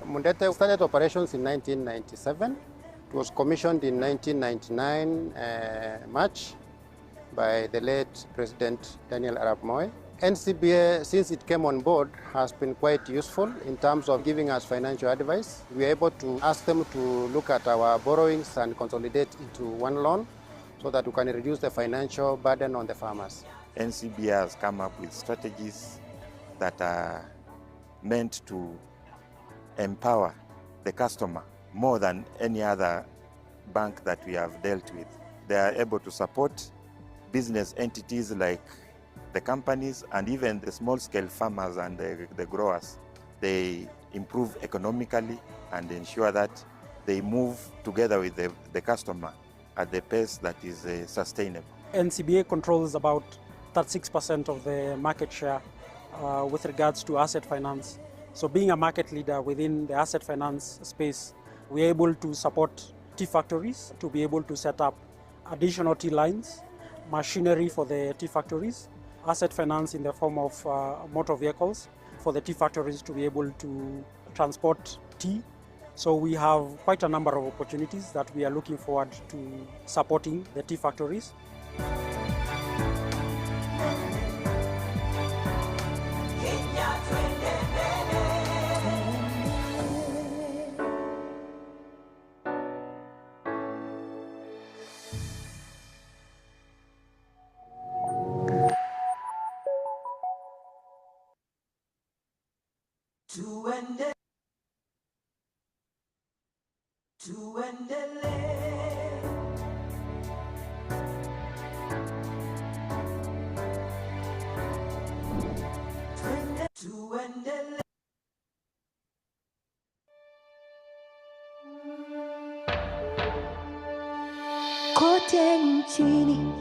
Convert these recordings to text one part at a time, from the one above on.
Mundete started operations in 1997. It was commissioned in 1999 March by the late President Daniel Arap Moi. NCBA, since it came on board, has been quite useful in terms of giving us financial advice. We are able to ask them to look at our borrowings and consolidate into one loan so that we can reduce the financial burden on the farmers. NCBA has come up with strategies that are meant to empower the customer more than any other bank that we have dealt with. They are able to support business entities like the companies and even the small-scale farmers and the growers. They improve economically and ensure that they move together with the customer at the pace that is sustainable. NCBA controls about 36% of the market share with regards to asset finance. So being a market leader within the asset finance space, we're able to support tea factories to be able to set up additional tea lines, machinery for the tea factories, asset finance in the form of motor vehicles for the tea factories to be able to transport tea. So we have quite a number of opportunities that we are looking forward to supporting the tea factories. Kote nchini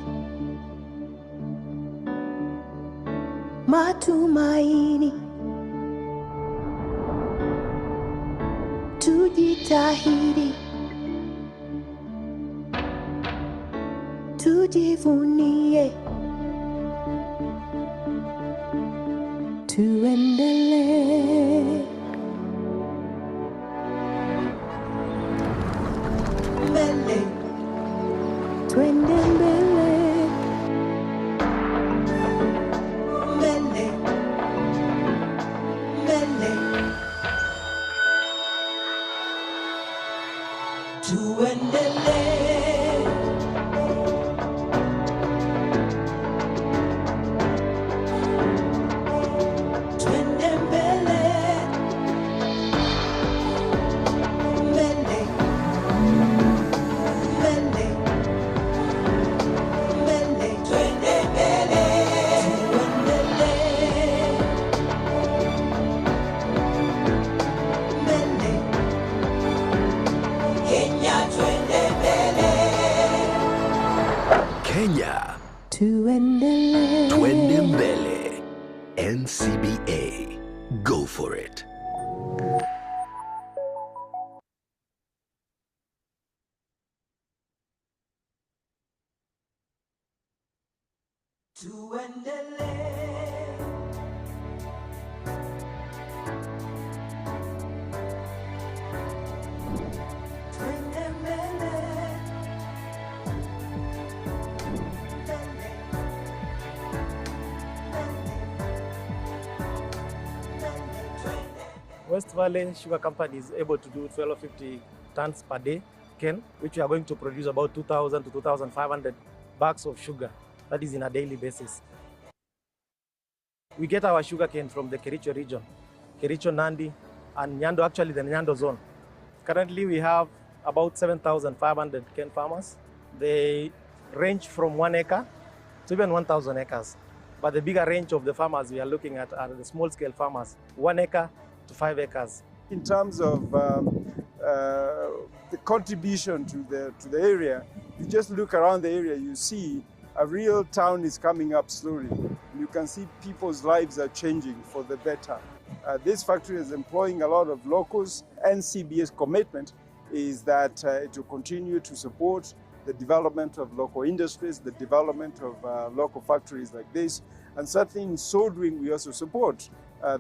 matumaini, tujitahidi, tujivunie, tuendelee mbele, twende mbele, mbele, mbele, tuendelee, twende mbele, mbele, mbele, mbele, twende mbele, tuendelee, mbele, Kenya twende mbele, Kenya, tuendelee, twende mbele. NCBA, go for it. West Valley Sugar Company is able to do 1250 tons per day cane, which we are going to produce about 2,000 to 2,500 bags of sugar. That is in a daily basis. We get our sugar cane from the Kericho region, Kericho, Nandi, and Nyando, actually the Nyando zone. Currently we have about 7,500 cane farmers. They range from 1 acre to even 1,000 acres. But the bigger range of the farmers we are looking at are the small-scale farmers, 1 acre to 5 acres. In terms of the contribution to the area, you just look around the area, you see a real town is coming up slowly. You can see people's lives are changing for the better. This factory is employing a lot of locals. NCBA's commitment is that it will continue to support the development of local industries, the development of local factories like this. And certainly in so doing, we also support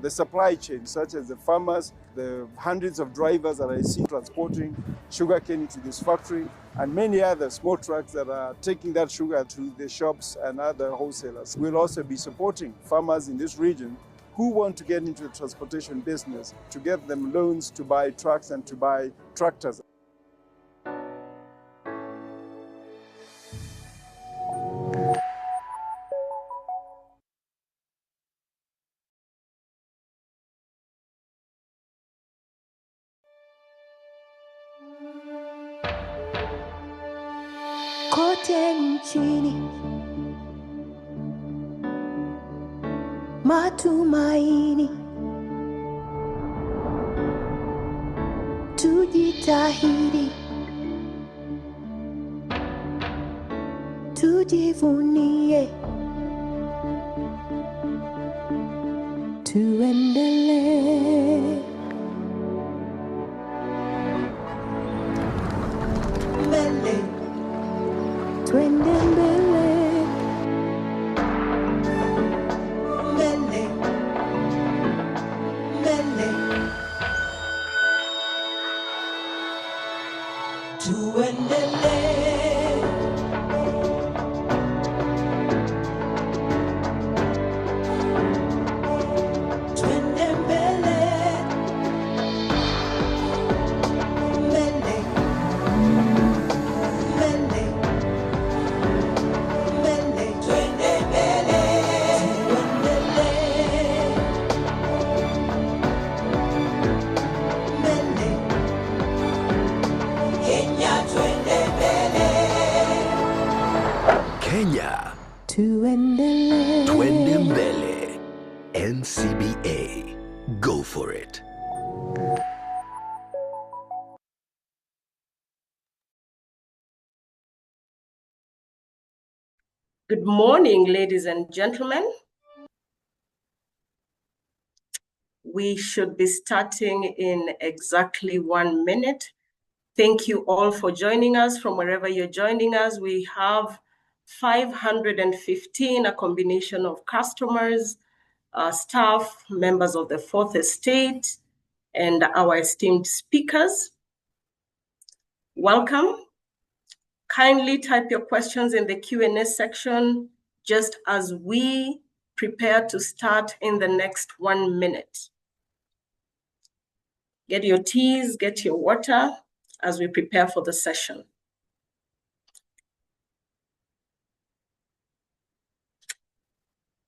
the supply chain, such as the farmers, the hundreds of drivers that I see transporting sugarcane into this factory, and many other small trucks that are taking that sugar to the shops and other wholesalers. We'll also be supporting farmers in this region who want to get into the transportation business, to get them loans to buy trucks and to buy tractors. Kote nchini matumaini, tujitahidi, tujivunie, tuendelee mbele, twende mbele, mbele, mbele, tuendelee. Twende mbele, mbele, mbele, mbele, twende mbele, tuendelee. Mbele, Kenya twende mbele. Kenya, Tuendelee. twende mbele. NCBA, go for it. Good morning, ladies and gentlemen. We should be starting in exactly 1 minute. Thank you all for joining us from wherever you're joining us. We have 515, a combination of customers, staff, members of the Fourth Estate, and our esteemed speakers. Welcome. Kindly type your questions in the Q&A section just as we prepare to start in the next 1 minute. Get your teas, get your water as we prepare for the session.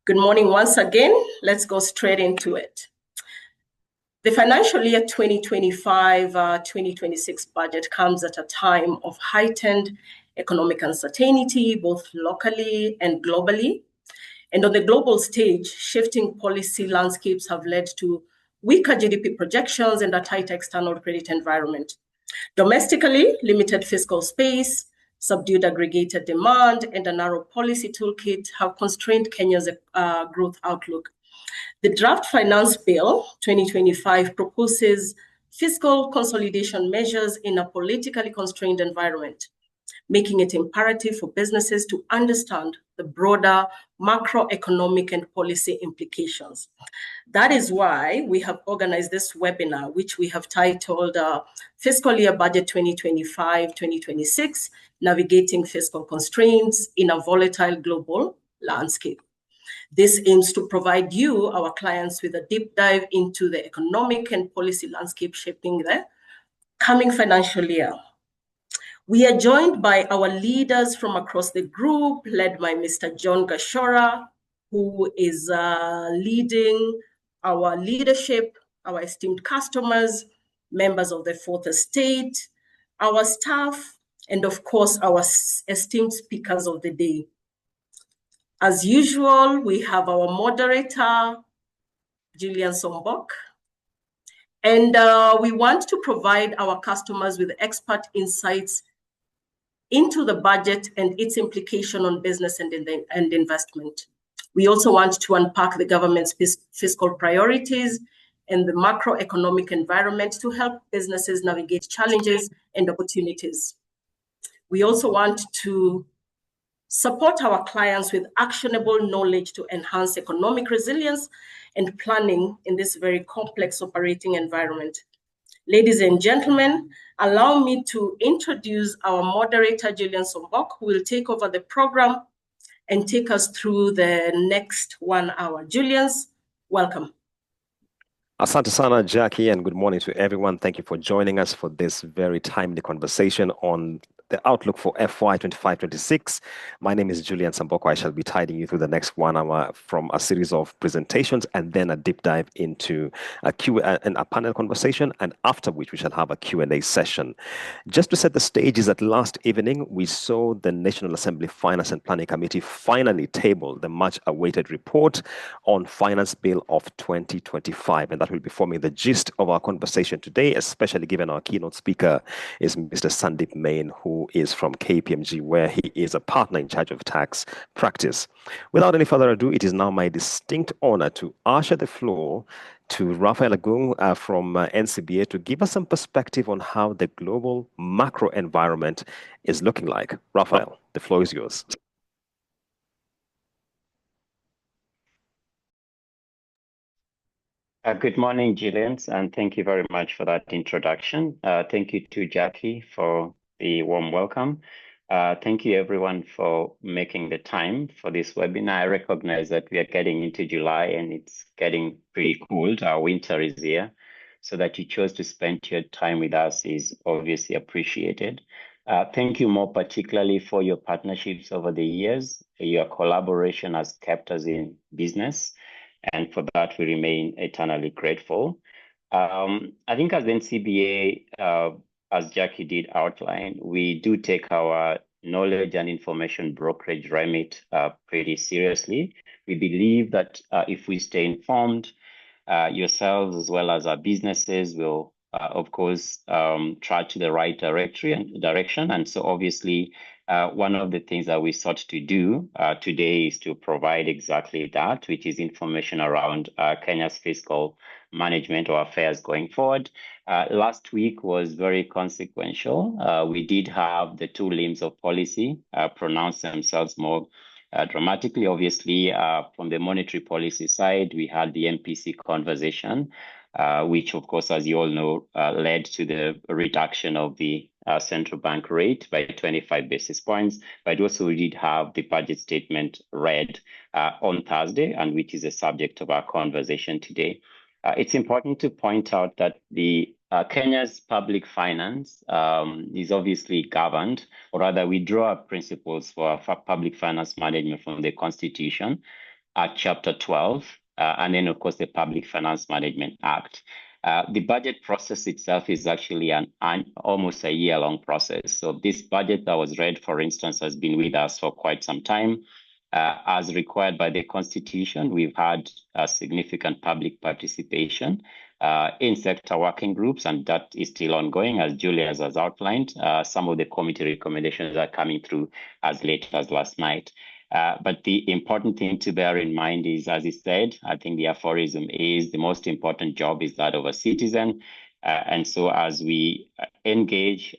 Good morning once again. Let's go straight into it. The financial year 2025-2026 budget comes at a time of heightened economic uncertainty, both locally and globally. And on the global stage, shifting policy landscapes have led to weaker GDP projections and a tight external credit environment. Domestically, limited fiscal space, subdued aggregated demand, and a narrow policy toolkit have constrained Kenya's growth outlook. The draft finance bill 2025 proposes fiscal consolidation measures in a politically constrained environment, making it imperative for businesses to understand the broader macroeconomic and policy implications. That is why we have organized this webinar, which we have titled Fiscal Year Budget 2025-2026, Navigating Fiscal Constraints in a Volatile Global Landscape. This aims to provide you, our clients, with a deep dive into the economic and policy landscape shaping the coming financial year. We are joined by our leaders from across the group, led by Mr. John Gashora, who is leading our leadership, our esteemed customers, members of the Fourth Estate, our staff, and of course, our esteemed speakers of the day. As usual, we have our moderator, Julian Sombok, and we want to provide our customers with expert insights into the budget and its implication on business and investment. We also want to unpack the government's fiscal priorities and the macroeconomic environment to help businesses navigate challenges and opportunities. We also want to support our clients with actionable knowledge to enhance economic resilience and planning in this very complex operating environment. Ladies and gentlemen, allow me to introduce our moderator, Julian Sombok, who will take over the program and take us through the next 1 hour. Julian's, welcome. Asante sana, Jackie, and good morning to everyone. Thank you for joining us for this very timely conversation on the outlook for FY 25-26. My name is Julian Samboko. I shall be guiding you through the next 1 hour from a series of presentations and then a deep dive into a panel conversation, and after which we shall have a Q&A session. Just to set the stage is that last evening we saw the National Assembly Finance and Planning Committee finally table the much-awaited report on Finance Bill of 2025, and that will be forming the gist of our conversation today, especially given our keynote speaker is Mr. Sandeep Main, who is from KPMG, where he is a partner in charge of tax practice. Without any further ado, it is now my distinct honor to usher the floor to Raphael Agung from NCBA to give us some perspective on how the global macro environment is looking like. Raphael, the floor is yours. Good morning, Julian, and thank you very much for that introduction. Thank you to Jackie for the warm welcome. Thank you everyone for making the time for this webinar. I recognize that we are getting into July and it's getting pretty cold. Our winter is here. So that you chose to spend your time with us is obviously appreciated. Thank you more particularly for your partnerships over the years. Your collaboration has kept us in business, and for that we remain eternally grateful. I think as NCBA, as Jackie did outline, we do take our knowledge and information brokerage remit pretty seriously. We believe that if we stay informed, yourselves as well as our businesses will, of course, track to the right direction. And so obviously, one of the things that we sought to do today is to provide exactly that, which is information around Kenya's fiscal management or affairs going forward. Last week was very consequential. We did have the two limbs of policy pronounce themselves more dramatically. Obviously, from the monetary policy side, we had the MPC conversation, which, of course, as you all know, led to the reduction of the central bank rate by 25 basis points. But also we did have the budget statement read on Thursday, and which is the subject of our conversation today. It's important to point out that the Kenya's public finance is obviously governed, or rather we draw up principles for public finance management from the Constitution at Chapter 12, and then, of course, the Public Finance Management Act. The budget process itself is actually an almost a year-long process. So this budget that was read, for instance, has been with us for quite some time. As required by the Constitution, we've had significant public participation in sector working groups, and that is still ongoing, as Julia has outlined. Some of the committee recommendations are coming through as late as last night. But the important thing to bear in mind is, as he said, I think the aphorism is the most important job is that of a citizen. And so as we engage,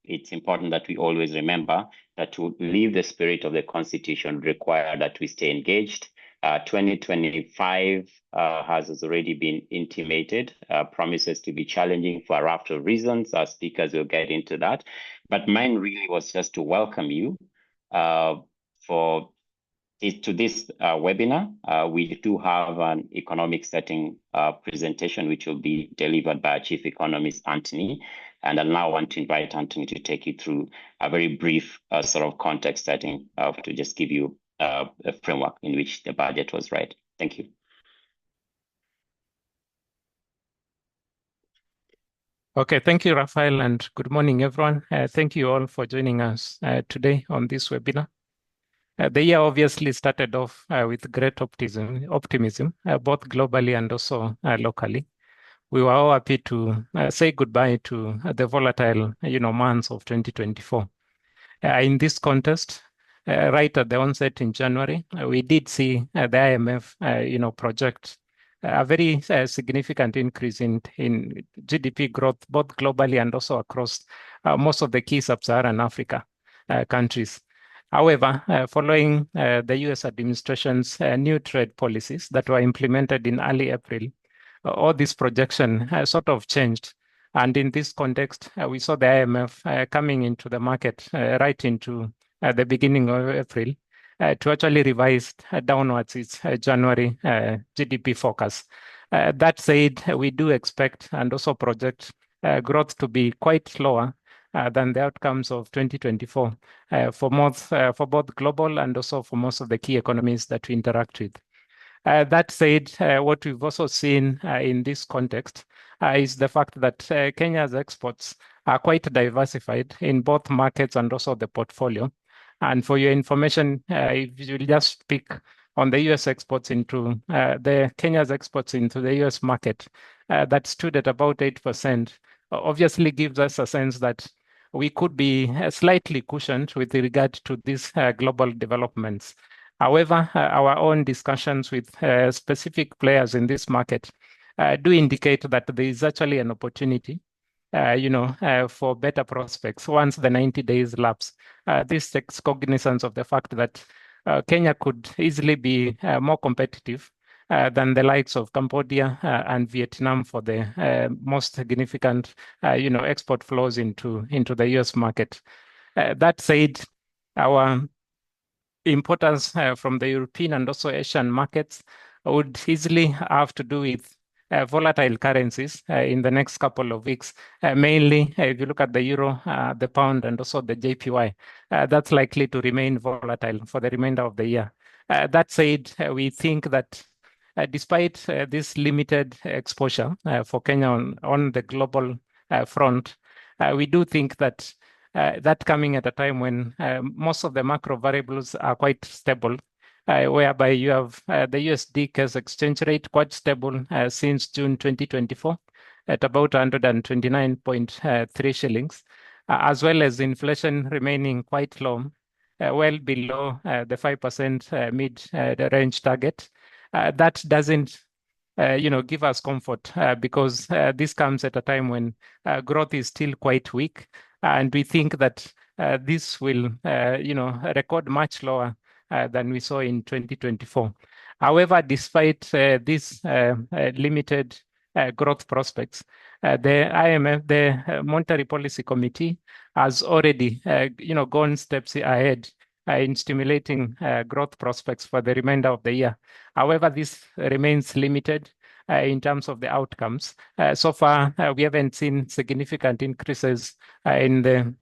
it's important that we always remember that to live the spirit of the Constitution require that we stay engaged. 2025 has already been intimated, promises to be challenging for a raft of reasons. Our speakers will get into that. But mine really was just to welcome you to this webinar. We do have an economic setting presentation, which will be delivered by our Chief Economist, Anthony. And I now want to invite Anthony to take you through a very brief sort of context setting to just give you a framework in which the budget was read. Thank you. Okay, thank you, Raphael, and good morning, everyone. Thank you all for joining us today on this webinar. The year obviously started off with great optimism, both globally and also locally. We were all happy to say goodbye to the volatile, months of 2024. In this context, right at the onset in January, we did see the IMF, project a very significant increase in GDP growth, both globally and also across most of the key sub-Saharan Africa. countries. However, following the US administration's new trade policies that were implemented in early April, all this projection sort of changed. And in this context, we saw the IMF coming into the market right into the beginning of April to actually revise downwards its January GDP forecast. That said, we do expect and also project growth to be quite lower than the outcomes of 2024 for both global and also for most of the key economies that we interact with. That said, what we've also seen in this context is the fact that Kenya's exports are quite diversified in both markets and also the portfolio. And for your information, if you just speak on the US exports into Kenya's exports into the US market, that stood at about 8%, obviously gives us a sense that we could be slightly cushioned with regard to these global developments. However, our own discussions with specific players in this market do indicate that there is actually an opportunity for better prospects once the 90 days lapse. This takes cognizance of the fact that Kenya could easily be more competitive than the likes of Cambodia and Vietnam for the most significant, export flows into the US market. That said, our importance from the European and also Asian markets would easily have to do with volatile currencies in the next couple of weeks. Mainly, if you look at the euro, the pound, and also the JPY, that's likely to remain volatile for the remainder of the year. That said, we think that despite this limited exposure for Kenya on the global front, we do think that that coming at a time when most of the macro variables are quite stable, whereby you have the USD case exchange rate quite stable since June 2024 at about 129.3 shillings, as well as inflation remaining quite low, well below the 5% mid-range target. That doesn't give us comfort because this comes at a time when growth is still quite weak. And we think that this will, record much lower than we saw in 2024. However, despite these limited growth prospects, the IMF, the Monetary Policy Committee, has already, gone steps ahead in stimulating growth prospects for the remainder of the year. However, this remains limited in terms of the outcomes. So far, we haven't seen significant increases in the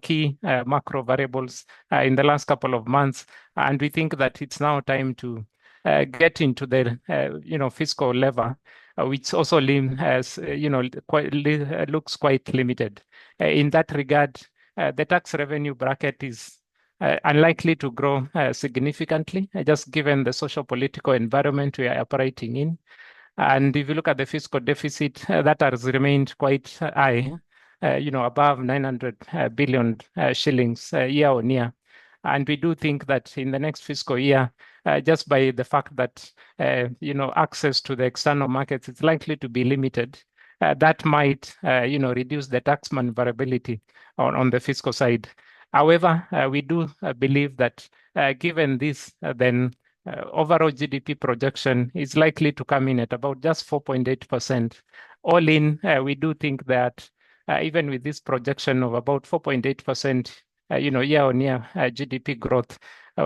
key macro variables in the last couple of months, and we think that it's now time to get into the fiscal lever, which also looks quite limited. In that regard, the tax revenue bracket is unlikely to grow significantly, just given the socio-political environment we are operating in. And if you look at the fiscal deficit, that has remained quite high, above 900 billion shillings year on year. And we do think that in the next fiscal year, just by the fact that, access to the external markets is likely to be limited, that might, reduce the tax maneuverability on the fiscal side. However, we do believe that given this, then overall GDP projection is likely to come in at about just 4.8%. All in, we do think that even with this projection of about 4.8%, year-on-year GDP growth,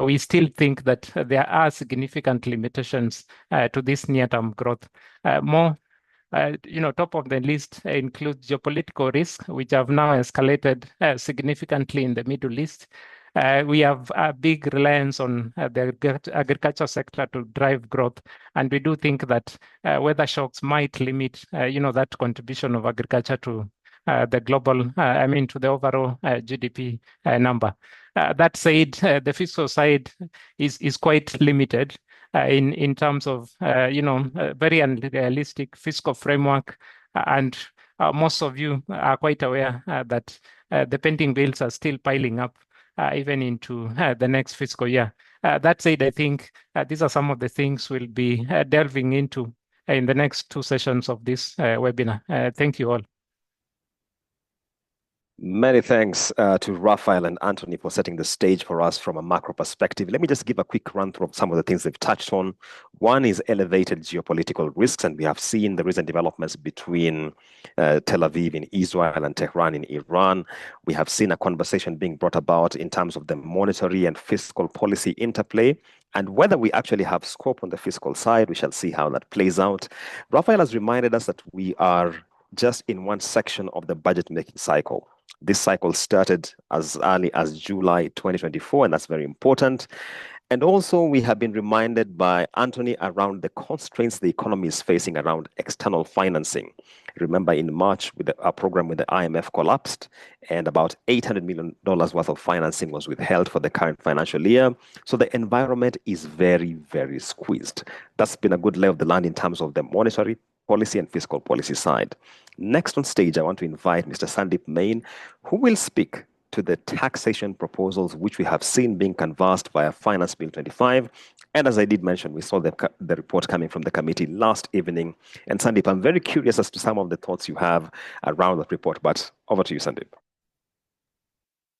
we still think that there are significant limitations to this near-term growth. Top of the list includes geopolitical risk, which have now escalated significantly in the Middle East. We have a big reliance on the agriculture sector to drive growth, and we do think that weather shocks might limit, that contribution of agriculture to the global, to the overall GDP number. That said, the fiscal side is quite limited in terms of, very unrealistic fiscal framework, and most of you are quite aware that the pending bills are still piling up even into the next fiscal year. That said, I think these are some of the things we'll be delving into in the next two sessions of this webinar. Thank you all. Many thanks to Raphael and Anthony for setting the stage for us from a macro perspective. Let me just give a quick run through of some of the things they've touched on. One is elevated geopolitical risks, and we have seen the recent developments between Tel Aviv in Israel and Tehran in Iran. We have seen a conversation being brought about in terms of the monetary and fiscal policy interplay, and whether we actually have scope on the fiscal side. We shall see how that plays out. Raphael has reminded us that we are just in one section of the budget making cycle. This cycle started as early as July 2024, and that's very important. And also, we have been reminded by Anthony around the constraints the economy is facing around external financing. Remember, in March, our program with the IMF collapsed, and about $800 million worth of financing was withheld for the current financial year. So the environment is very, very squeezed. That's been a good lay of the land in terms of the monetary policy and fiscal policy side. Next on stage, I want to invite Mr. Sandeep Main, who will speak to the taxation proposals which we have seen being canvassed via Finance Bill 25. And as I did mention, we saw the report coming from the committee last evening. And Sandeep, I'm very curious as to some of the thoughts you have around that report, but over to you, Sandeep.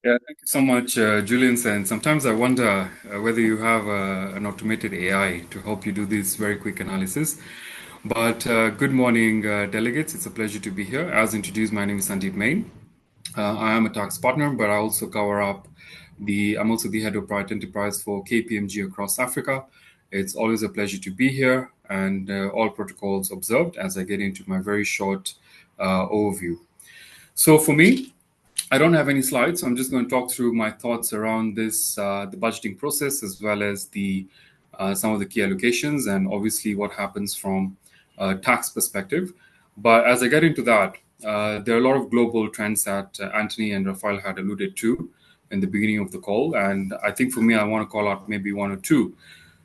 Yeah, thank you so much, Julian. And sometimes I wonder whether you have an automated AI to help you do this very quick analysis. But good morning, delegates. It's a pleasure to be here. As introduced, my name is Sandeep Main. I am a tax partner, but I also cover up I'm also the head of private enterprise for KPMG across Africa. It's always a pleasure to be here, and all protocols observed as I get into my very short overview. So for me, I don't have any slides, so I'm just going to talk through my thoughts around this, the budgeting process, as well as some of the key allocations, and obviously what happens from a tax perspective. But as I get into that, there are a lot of global trends that Anthony and Raphael had alluded to in the beginning of the call. And I think for me, I want to call out maybe one or two.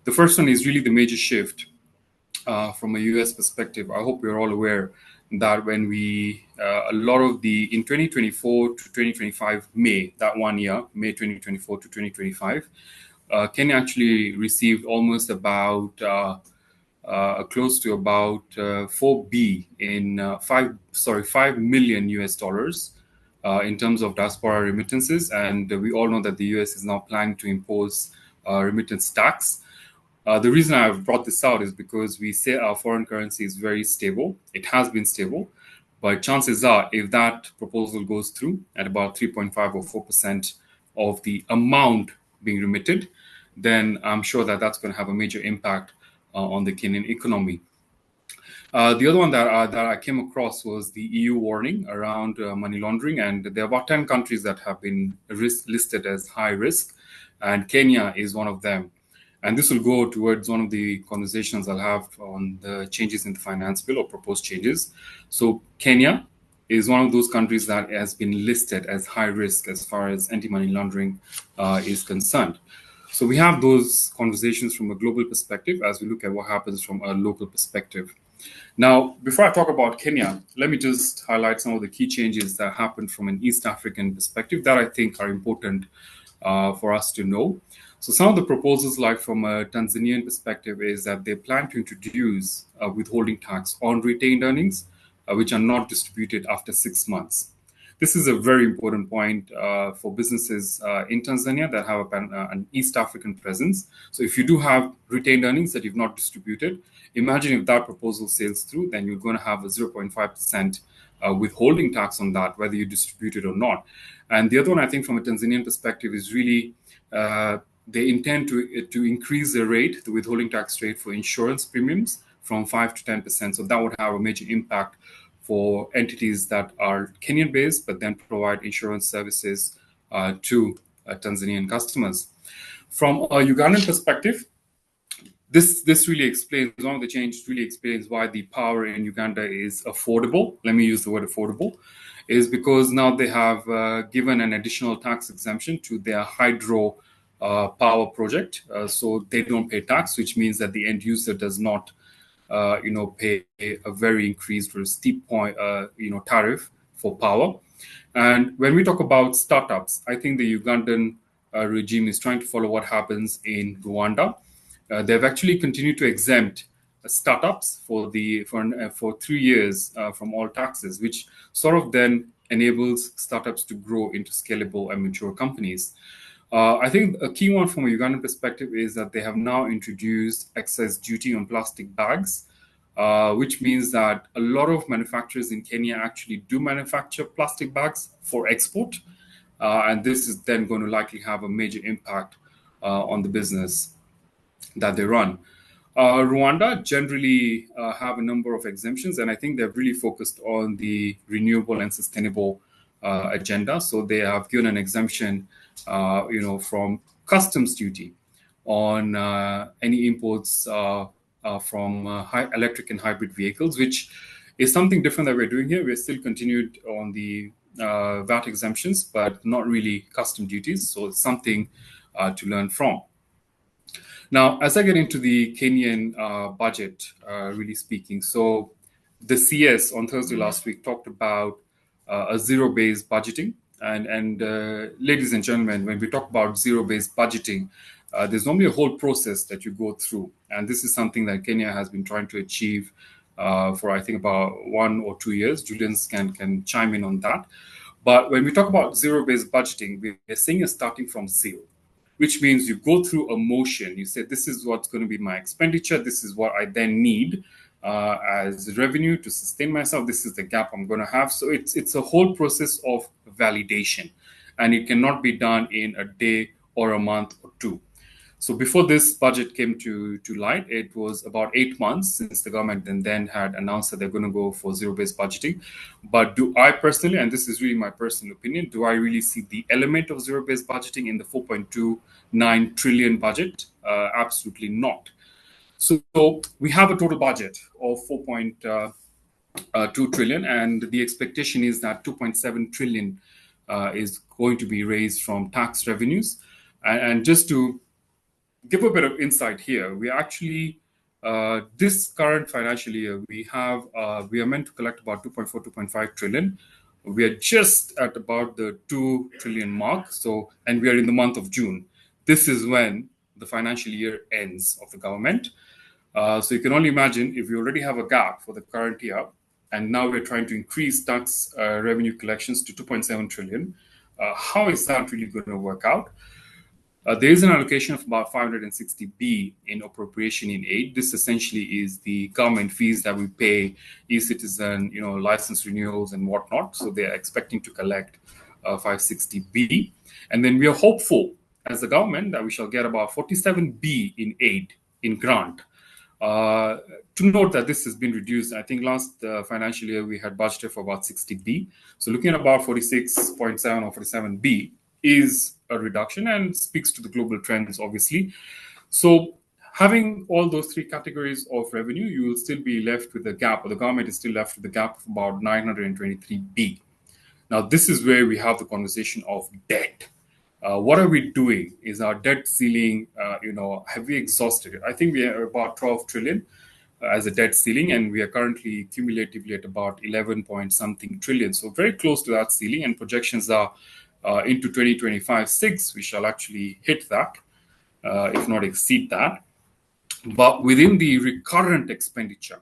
The first one is really the major shift from a US perspective. I hope we're all aware that when a lot of in 2024 to 2025, May 2024 to 2025, Kenya actually received almost about close to about 5 million US dollars in terms of diaspora remittances. And we all know that the US is now planning to impose remittance tax. The reason I've brought this out is because we say our foreign currency is very stable. It has been stable, but chances are if that proposal goes through at about 3.5 or 4% of the amount being remitted, then I'm sure that that's going to have a major impact on the Kenyan economy. The other one that I came across was the EU warning around money laundering, and there are about 10 countries that have been listed as high risk, and Kenya is one of them. And this will go towards one of the conversations I'll have on the changes in the finance bill or proposed changes. So Kenya is one of those countries that has been listed as high risk as far as anti-money laundering is concerned. So we have those conversations from a global perspective as we look at what happens from a local perspective. Now, before I talk about Kenya, let me just highlight some of the key changes that happened from an East African perspective that I think are important for us to know. So some of the proposals, like from a Tanzanian perspective, is that they plan to introduce a withholding tax on retained earnings, which are not distributed after 6 months. This is a very important point for businesses in Tanzania that have an East African presence. So if you do have retained earnings that you've not distributed, imagine if that proposal sails through, then you're going to have a 0.5% withholding tax on that, whether you distribute it or not. And the other one, I think, from a Tanzanian perspective is really they intend to increase the rate, the withholding tax rate for insurance premiums from 5 to 10%. So that would have a major impact for entities that are Kenyan-based, but then provide insurance services to Tanzanian customers. From a Ugandan perspective, this really explains, one of the changes really explains why the power in Uganda is affordable. Let me use the word affordable, is because now they have given an additional tax exemption to their hydro power project. So they don't pay tax, which means that the end user does not pay a very increased or steep point, tariff for power. And when we talk about startups, I think the Ugandan regime is trying to follow what happens in Rwanda. They've actually continued to exempt startups for 3 years from all taxes, which sort of then enables startups to grow into scalable and mature companies. I think a key one from a Ugandan perspective is that they have now introduced excess duty on plastic bags, which means that a lot of manufacturers in Kenya actually do manufacture plastic bags for export. And this is then going to likely have a major impact on the business that they run. Rwanda generally have a number of exemptions, and I think they're really focused on the renewable and sustainable agenda. So they have given an exemption, from customs duty on any imports from electric and hybrid vehicles, which is something different that we're doing here. We're still continued on the VAT exemptions, but not really custom duties. So it's something to learn from. Now, as I get into the Kenyan budget, really speaking, so the CS on Thursday last week talked about a zero-based budgeting. And ladies and gentlemen, when we talk about zero-based budgeting, there's normally a whole process that you go through. And this is something that Kenya has been trying to achieve for, I think, about 1 or 2 years. Julians can chime in on that. But when we talk about zero-based budgeting, we're saying you're starting from zero, which means you go through a motion. You say, this is what's going to be my expenditure. This is what I then need as revenue to sustain myself. This is the gap I'm going to have. So it's a whole process of validation, and it cannot be done in a day or a month or two. So before this budget came to light, it was about 8 months since the government then had announced that they're going to go for zero-based budgeting. But do I personally, and this is really my personal opinion, do I really see the element of zero-based budgeting in the 4.29 trillion budget? Absolutely not. So we have a total budget of 4.2 trillion, and the expectation is that 2.7 trillion is going to be raised from tax revenues. And just to give a bit of insight here, we actually, this current financial year, we are meant to collect about 2.5 trillion. We are just at about the 2 trillion mark. So, and we are in the month of June. This is when the financial year ends of the government. So you can only imagine if you already have a gap for the current year, and now we're trying to increase tax revenue collections to 2.7 trillion. How is that really going to work out? There is an allocation of about 560B in appropriation in aid. This essentially is the government fees that we pay e-citizen, license renewals and whatnot. So they're expecting to collect 560B. And then we are hopeful as a government that we shall get about 47B in aid, in grant. To note that this has been reduced. I think last financial year we had budgeted for about 60B. So looking at about 46.7 or 47B is a reduction and speaks to the global trends, obviously. So having all those three categories of revenue, you will still be left with a gap, or the government is still left with a gap of about 923B. Now, this is where we have the conversation of debt. What are we doing? Is our debt ceiling, have we exhausted it? I think we are about 12 trillion as a debt ceiling, and we are currently cumulatively at about 11 point something trillion. So very close to that ceiling, and projections are into 2025-6, we shall actually hit that, if not exceed that. But within the recurrent expenditure,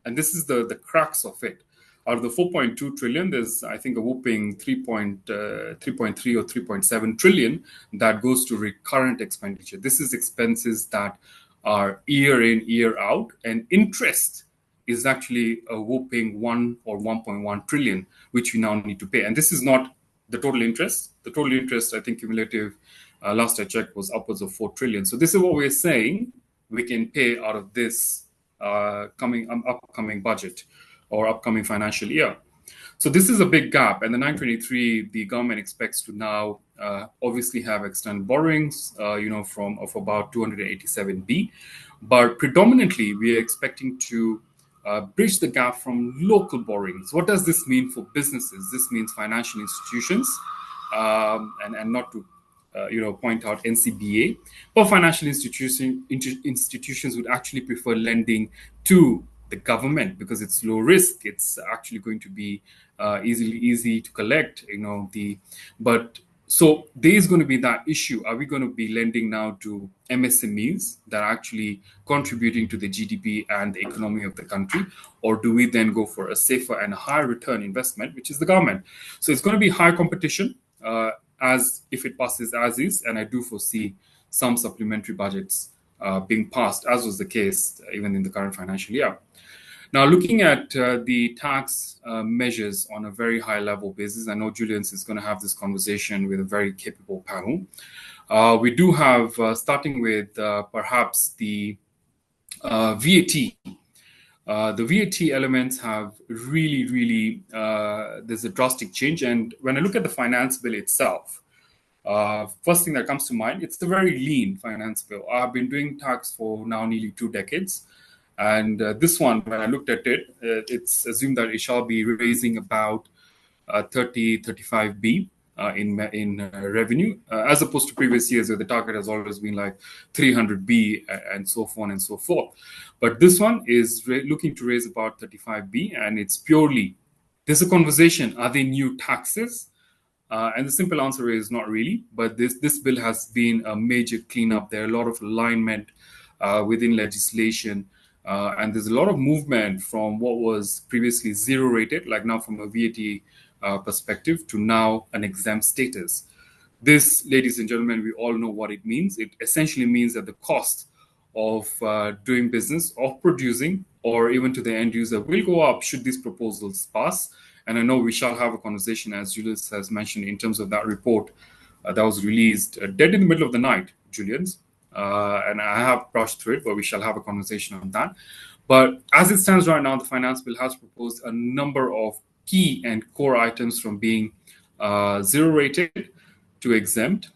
and this is the crux of it, out of the 4.2 trillion, there's, I think, a whooping 3.3 or 3.7 trillion that goes to recurrent expenditure. This is expenses that are year in, year out, and interest is actually a whooping 1 or 1.1 trillion, which we now need to pay. And this is not the total interest. The total interest, I think, cumulative, last I checked, was upwards of 4 trillion. So this is what we're saying we can pay out of this upcoming budget or upcoming financial year. So this is a big gap. And the 923, the government expects to now obviously have external borrowings, of about 287B. But predominantly, we are expecting to bridge the gap from local borrowings. What does this mean for businesses? This means financial institutions, and not to point out NCBA, but financial institutions would actually prefer lending to the government because it's low risk. It's actually going to be easy to collect. But So there is going to be that issue. Are we going to be lending now to MSMEs that are actually contributing to the GDP and the economy of the country? Or do we then go for a safer and higher return investment, which is the government? So it's going to be high competition as if it passes as is. And I do foresee some supplementary budgets being passed, as was the case even in the current financial year. Now, looking at the tax measures on a very high level basis, I know Julian's is going to have this conversation with a very capable panel. We do have, starting with perhaps the VAT. The VAT elements have really, there's a drastic change. And when I look at the finance bill itself, first thing that comes to mind, it's a very lean finance bill. I've been doing tax for now nearly 2 decades. And this one, when I looked at it, it's assumed that it shall be raising about 35B in revenue, as opposed to previous years where the target has always been like 300B and so on and so forth. But this one is looking to raise about 35B, and it's purely, there's a conversation, are they new taxes? And the simple answer is not really, but this bill has been a major cleanup. There are a lot of alignment within legislation. And there's a lot of movement from what was previously zero rated, like now from a VAT perspective, to now an exempt status. This, ladies and gentlemen, we all know what it means. It essentially means that the cost of doing business, of producing, or even to the end user will go up should these proposals pass. And I know we shall have a conversation, as Julius has mentioned, in terms of that report that was released dead in the middle of the night, Julian's. And I have brushed through it, but we shall have a conversation on that. But as it stands right now, the finance bill has proposed a number of key and core items from being zero rated to exempt.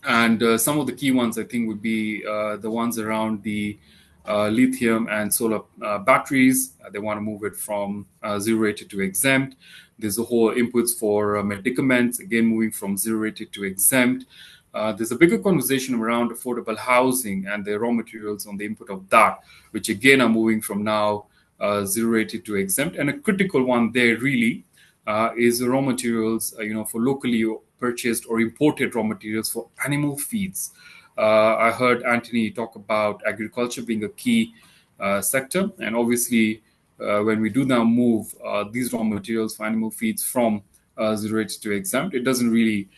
And some of the key ones, I think, would be the ones around the lithium and solar batteries. They want to move it from zero rated to exempt. There's the whole inputs for medicaments, again, moving from zero rated to exempt. There's a bigger conversation around affordable housing and the raw materials on the input of that, which again are moving from now zero rated to exempt. And a critical one there really is the raw materials, for locally purchased or imported raw materials for animal feeds. I heard Anthony talk about agriculture being a key sector, and obviously when we do now move these raw materials for animal feeds from zero rated to exempt, it doesn't really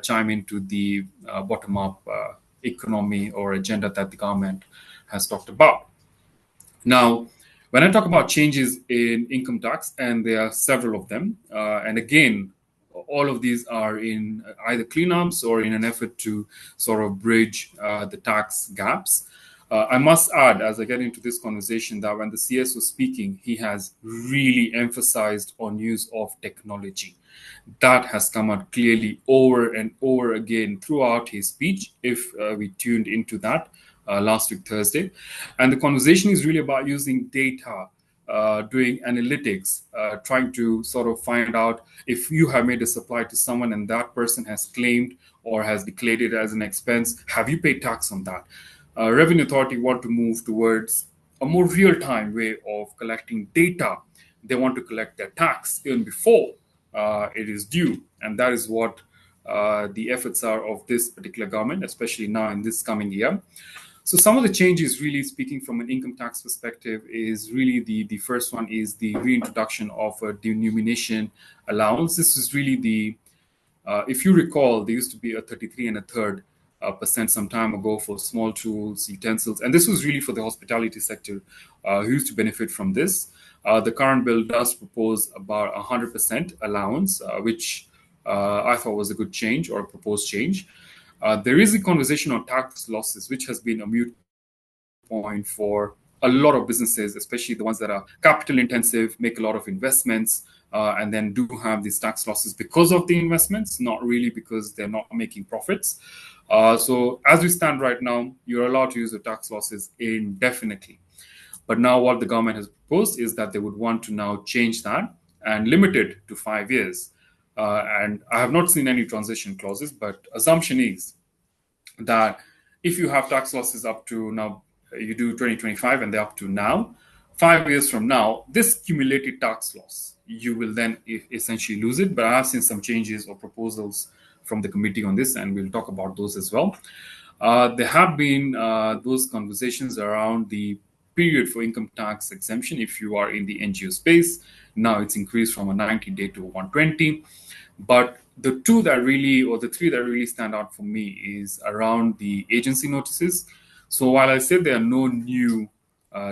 chime into the bottom-up economy or agenda that the government has talked about. Now, when I talk about changes in income tax, and there are several of them, and again, all of these are in either cleanups or in an effort to sort of bridge the tax gaps. I must add, as I get into this conversation, that when the CS was speaking, he has really emphasized on use of technology. That has come out clearly over and over again throughout his speech, if we tuned into that last week, Thursday. And the conversation is really about using data, doing analytics, trying to sort of find out if you have made a supply to someone and that person has claimed or has declared it as an expense, have you paid tax on that? Revenue Authority want to move towards a more real-time way of collecting data. They want to collect their tax even before it is due. And that is what the efforts are of this particular government, especially now in this coming year. So some of the changes, really speaking from an income tax perspective, is really the first one is the reintroduction of a denomination allowance. This is really the, if you recall, there used to be a 33 1/3% some time ago for small tools, utensils, and this was really for the hospitality sector who used to benefit from this. The current bill does propose about 100% allowance, which I thought was a good change or a proposed change. There is a conversation on tax losses, which has been a moot point for a lot of businesses, especially the ones that are capital intensive, make a lot of investments, and then do have these tax losses because of the investments, not really because they're not making profits. So as we stand right now, you're allowed to use the tax losses indefinitely. But now what the government has proposed is that they would want to now change that and limit it to 5 years. And I have not seen any transition clauses, but assumption is that if you have tax losses up to now, you do 2025 and they're up to now, 5 years from now, this cumulated tax loss, you will then essentially lose it. But I have seen some changes or proposals from the committee on this, and we'll talk about those as well. There have been those conversations around the period for income tax exemption if you are in the NGO space. Now it's increased from a 90-day to 120. But the two that really, or the three that really stand out for me is around the agency notices. So while I said there are no new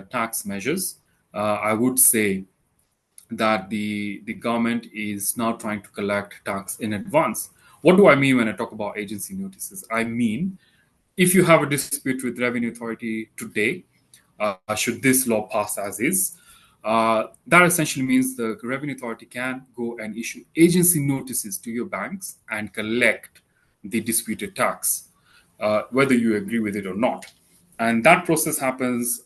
tax measures, I would say that the government is now trying to collect tax in advance. What do I mean when I talk about agency notices? I mean, if you have a dispute with Revenue Authority today, should this law pass as is, that essentially means the Revenue Authority can go and issue agency notices to your banks and collect the disputed tax, whether you agree with it or not. And that process happens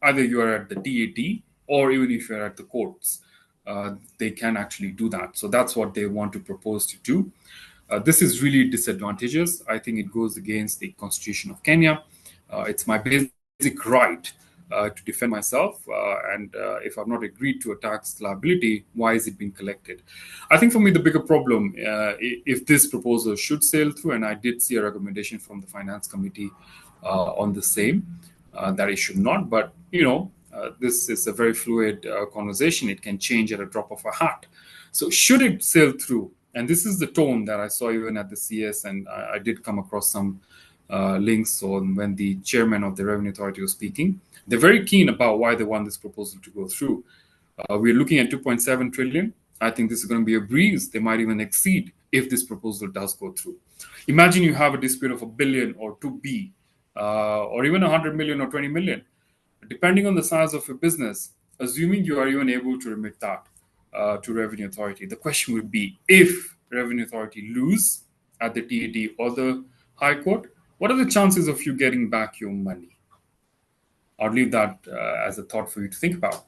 either you are at the DAT or even if you're at the courts. They can actually do that. So that's what they want to propose to do. This is really disadvantageous. I think it goes against the Constitution of Kenya. It's my basic right to defend myself. And if I've not agreed to a tax liability, why is it being collected? I think for me, the bigger problem, if this proposal should sail through, and I did see a recommendation from the Finance Committee on the same, that it should not. But, this is a very fluid conversation. It can change at a drop of a hat. So should it sail through, and this is the tone that I saw even at the CS, and I did come across some links on when the chairman of the Revenue Authority was speaking. They're very keen about why they want this proposal to go through. We're looking at 2.7 trillion. I think this is going to be a breeze. They might even exceed if this proposal does go through. Imagine you have a dispute of $1 billion or 2B, or even 100 million or 20 million. Depending on the size of your business, assuming you are even able to remit that to Revenue Authority, the question would be, if Revenue Authority lose at the TAD or the High Court, what are the chances of you getting back your money? I'll leave that as a thought for you to think about.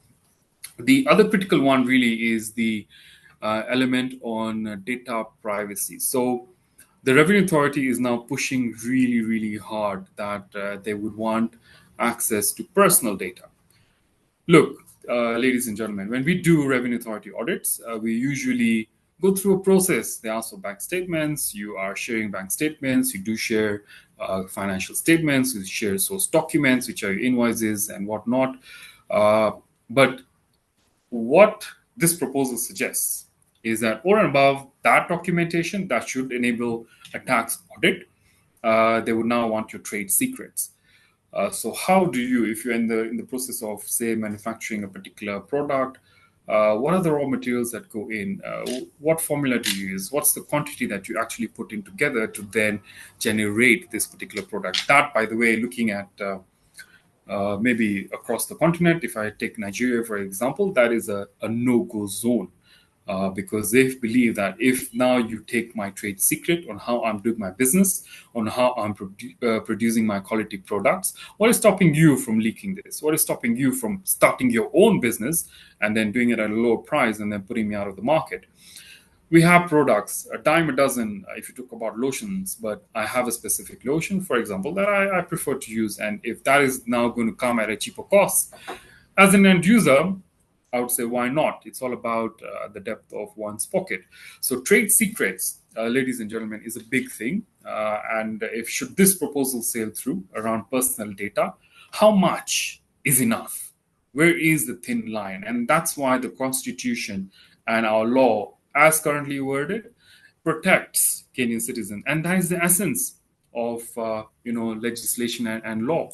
The other critical one really is the element on data privacy. So the Revenue Authority is now pushing really, really hard that they would want access to personal data. Look, ladies and gentlemen, when we do Revenue Authority audits, we usually go through a process. They ask for bank statements. You are sharing bank statements. You do share financial statements. You share source documents, which are your invoices and whatnot. But what this proposal suggests is that over and above that documentation that should enable a tax audit, they would now want your trade secrets. So how do you, if you're in the process of, say, manufacturing a particular product, what are the raw materials that go in? What formula do you use? What's the quantity that you actually put in together to then generate this particular product? That, by the way, looking at maybe across the continent, if I take Nigeria, for example, that is a no-go zone. Because they believe that if now you take my trade secret on how I'm doing my business, on how I'm producing my quality products, what is stopping you from leaking this? What is stopping you from starting your own business and then doing it at a lower price and then putting me out of the market? We have products, a dime a dozen, if you talk about lotions, but I have a specific lotion, for example, that I prefer to use. And if that is now going to come at a cheaper cost, as an end user, I would say, why not? It's all about the depth of one's pocket. So trade secrets, ladies and gentlemen, is a big thing. And if should this proposal sail through around personal data, how much is enough? Where is the thin line? And that's why the Constitution and our law, as currently worded, protects Kenyan citizens. And that is the essence of legislation and law.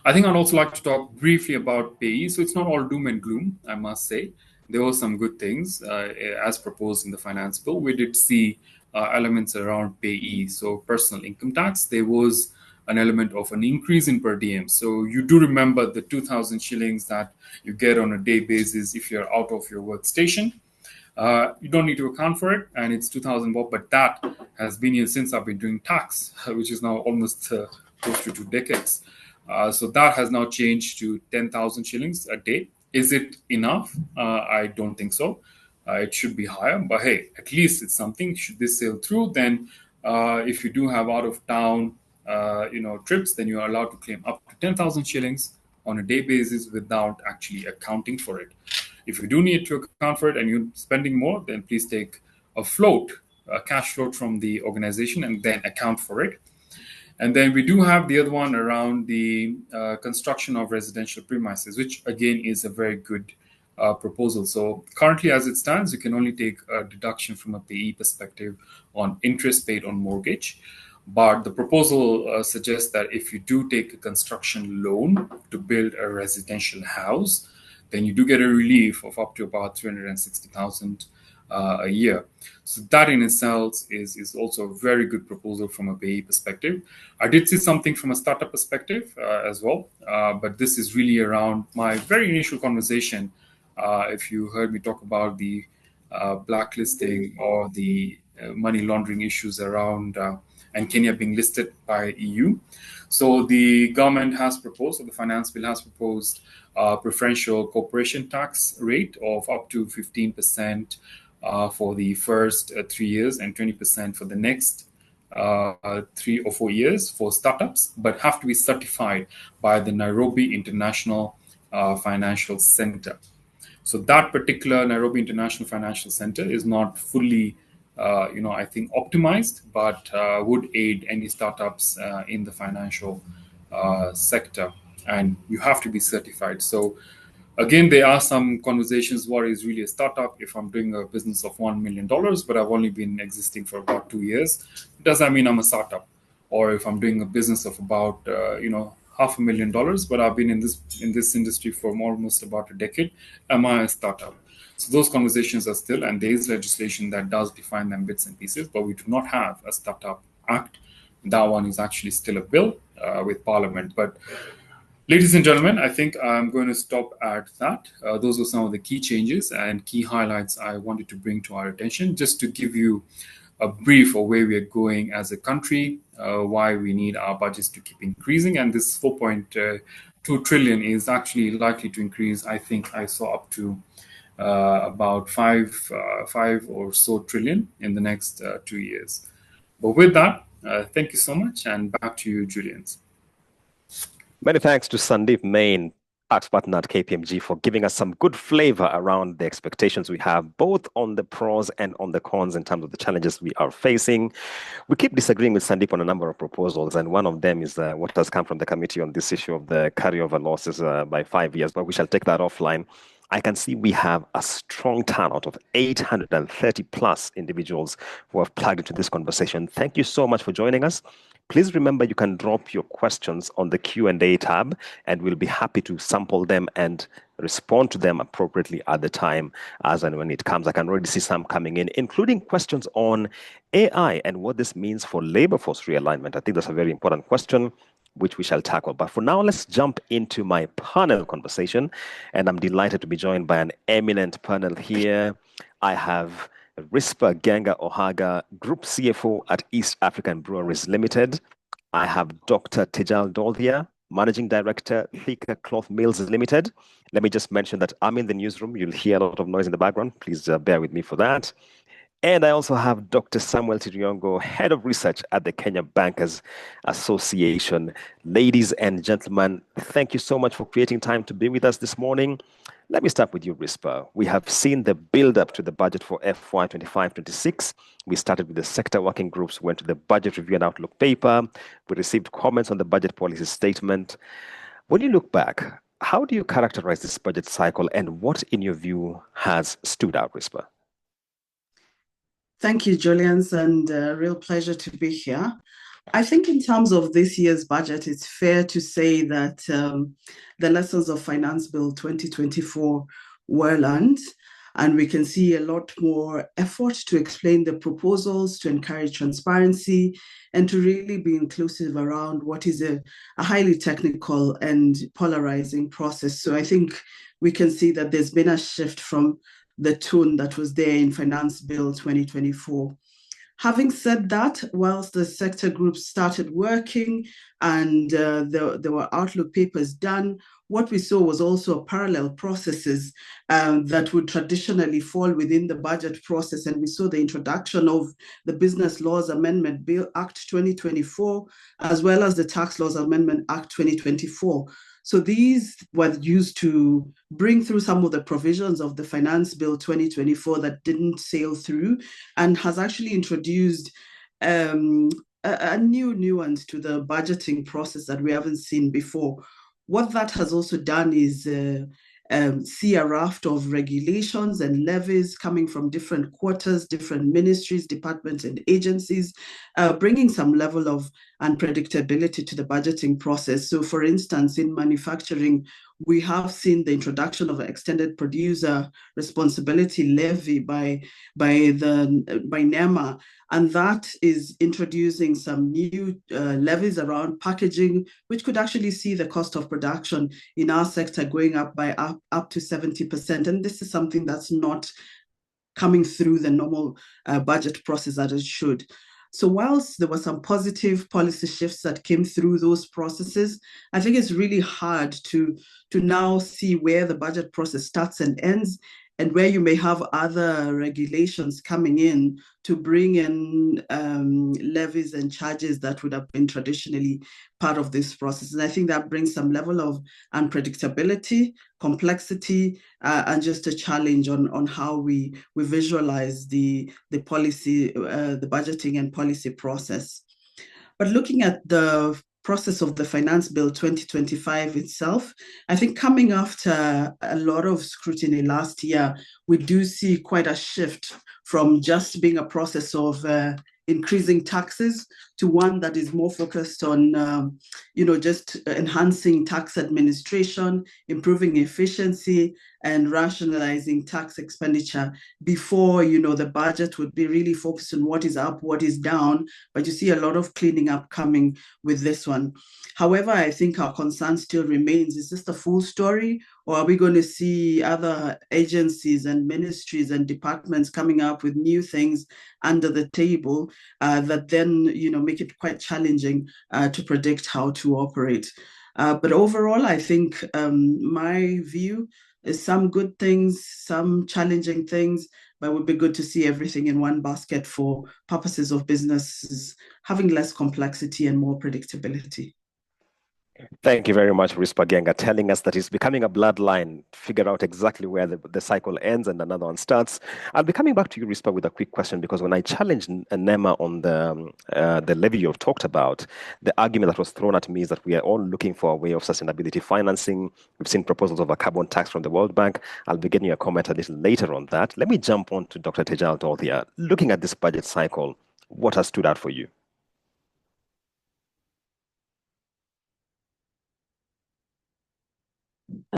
I think I'd also like to talk briefly about payee. So it's not all doom and gloom, I must say. There were some good things as proposed in the finance bill. We did see elements around payee. So personal income tax, there was an element of an increase in per diem. So you do remember the 2,000 shillings that you get on a day basis if you're out of your workstation. You don't need to account for it, and it's 2,000 bob, but that has been here since I've been doing tax, which is now almost close to 2 decades. So that has now changed to 10,000 shillings a day. Is it enough? I don't think so. It should be higher, but hey, at least it's something. Should this sail through, then if you do have out of town, trips, then you are allowed to claim up to 10,000 shillings on a day basis without actually accounting for it. If you do need to account for it and you're spending more, then please take a float cash flow from the organization and then account for it. And then we do have the other one around the construction of residential premises, which again is a very good proposal. So currently, as it stands, you can only take a deduction from a payee perspective on interest paid on mortgage. But the proposal suggests that if you do take a construction loan to build a residential house, then you do get a relief of up to about 360,000 a year. So that in itself is also a very good proposal from a payee perspective. I did see something from a startup perspective as well, but this is really around my very initial conversation. If you heard me talk about the blacklisting or the money laundering issues around and Kenya being listed by EU. So the government has proposed, or the finance bill has proposed, preferential corporation tax rate of up to 15% for the first 3 years and 20% for the next 3 or 4 years for startups, but have to be certified by the Nairobi International Financial Center. So that particular Nairobi International Financial Center is not fully, I think, optimized, but would aid any startups in the financial sector. And you have to be certified. So again, there are some conversations. What is really a startup? If I'm doing a business of $1 million, but I've only been existing for about 2 years, does that mean I'm a startup? Or if I'm doing a business of about, $500,000, but I've been in this industry for almost about a decade, am I a startup? So those conversations are still, and there is legislation that does define them bits and pieces, but we do not have a Startup Act. That one is actually still a bill with Parliament. But ladies and gentlemen, I think I'm going to stop at that. Those are some of the key changes and key highlights I wanted to bring to our attention, just to give you a brief of where we are going as a country, why we need our budgets to keep increasing. And this 4.2 trillion is actually likely to increase. I think I saw up to about 5 or so trillion in the next 2 years. But with that, thank you so much, and back to you, Julian. Many thanks to Sandeep Main, tax partner at KPMG, for giving us some good flavor around the expectations we have, both on the pros and on the cons in terms of the challenges we are facing. We keep disagreeing with Sandeep on a number of proposals, and one of them is what has come from the committee on this issue of the carryover losses by 5 years, but we shall take that offline. I can see we have a strong turnout of 830 plus individuals who have plugged into this conversation. Thank you so much for joining us. Please remember you can drop your questions on the Q&A tab, and we'll be happy to sample them and respond to them appropriately at the time as and when it comes. I can already see some coming in, including questions on AI and what this means for labor force realignment. I think that's a very important question, which we shall tackle. But for now, let's jump into my panel conversation. And I'm delighted to be joined by an eminent panel here. I have Rispa Genga Ohaga, Group CFO at East African Breweries Limited. I have Dr. Tejal Dolthia, Managing Director, Thika Cloth Mills Limited. Let me just mention that I'm in the newsroom. You'll hear a lot of noise in the background. Please bear with me for that. And I also have Dr. Samuel Tiriongo, Head of Research at the Kenya Bankers Association. Ladies and gentlemen, thank you so much for creating time to be with us this morning. Let me start with you, Rispa. We have seen the build-up to the budget for FY 25-26. We started with the sector working groups, went to the budget review and outlook paper. We received comments on the budget policy statement. When you look back, how do you characterize this budget cycle, and what, in your view, has stood out, Rispa? Thank you, Julian, and a real pleasure to be here. I think in terms of this year's budget, it's fair to say that the lessons of Finance Bill 2024 were learned, and we can see a lot more effort to explain the proposals, to encourage transparency, and to really be inclusive around what is a highly technical and polarizing process. So I think we can see that there's been a shift from the tone that was there in Finance Bill 2024. Having said that, whilst the sector groups started working and there were outlook papers done, what we saw was also parallel processes that would traditionally fall within the budget process. And we saw the introduction of the Business Laws Amendment Bill Act 2024, as well as the Tax Laws Amendment Act 2024. So these were used to bring through some of the provisions of the Finance Bill 2024 that didn't sail through, and has actually introduced a new nuance to the budgeting process that we haven't seen before. What that has also done is see a raft of regulations and levies coming from different quarters, different ministries, departments, and agencies, bringing some level of unpredictability to the budgeting process. So, for instance, in manufacturing, we have seen the introduction of an extended producer responsibility levy by NEMA, and that is introducing some new levies around packaging, which could actually see the cost of production in our sector going up by up to 70%. And this is something that's not coming through the normal budget process that it should. So whilst there were some positive policy shifts that came through those processes, I think it's really hard to now see where the budget process starts and ends, and where you may have other regulations coming in to bring in levies and charges that would have been traditionally part of this process. And I think that brings some level of unpredictability, complexity, and just a challenge on how we visualize the policy, the budgeting and policy process. But looking at the process of the Finance Bill 2025 itself, I think coming after a lot of scrutiny last year, we do see quite a shift from just being a process of increasing taxes to one that is more focused on, just enhancing tax administration, improving efficiency, and rationalizing tax expenditure before, the budget would be really focused on what is up, what is down. But you see a lot of cleaning up coming with this one. However, I think our concern still remains, is this the full story? Or are we going to see other agencies and ministries and departments coming up with new things under the table that then, make it quite challenging to predict how to operate? But overall, I think my view is some good things, some challenging things, but it would be good to see everything in one basket for purposes of businesses having less complexity and more predictability. Thank you very much, Rispa Genga, telling us that it's becoming a bloodline, figure out exactly where the cycle ends and another one starts. I'll be coming back to you, Rispa, with a quick question, because when I challenged NEMA on the levy you've talked about, the argument that was thrown at me is that we are all looking for a way of sustainability financing. We've seen proposals of a carbon tax from the World Bank. I'll be getting a comment a little later on that. Let me jump on to Dr. Tejal Dothier. Looking at this budget cycle, what has stood out for you?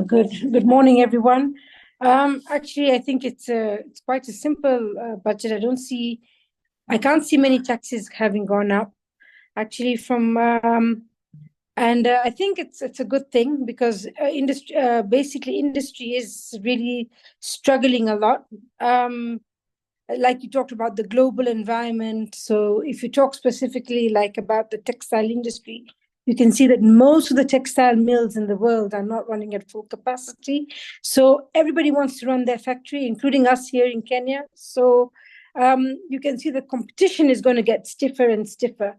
Good morning, everyone. Actually, I think it's quite a simple budget. I can't see many taxes having gone up. Actually, and I think it's a good thing, because industry is really struggling a lot. Like you talked about the global environment. So if you talk specifically like about the textile industry, you can see that most of the textile mills in the world are not running at full capacity. So everybody wants to run their factory, including us here in Kenya. So you can see the competition is going to get stiffer and stiffer.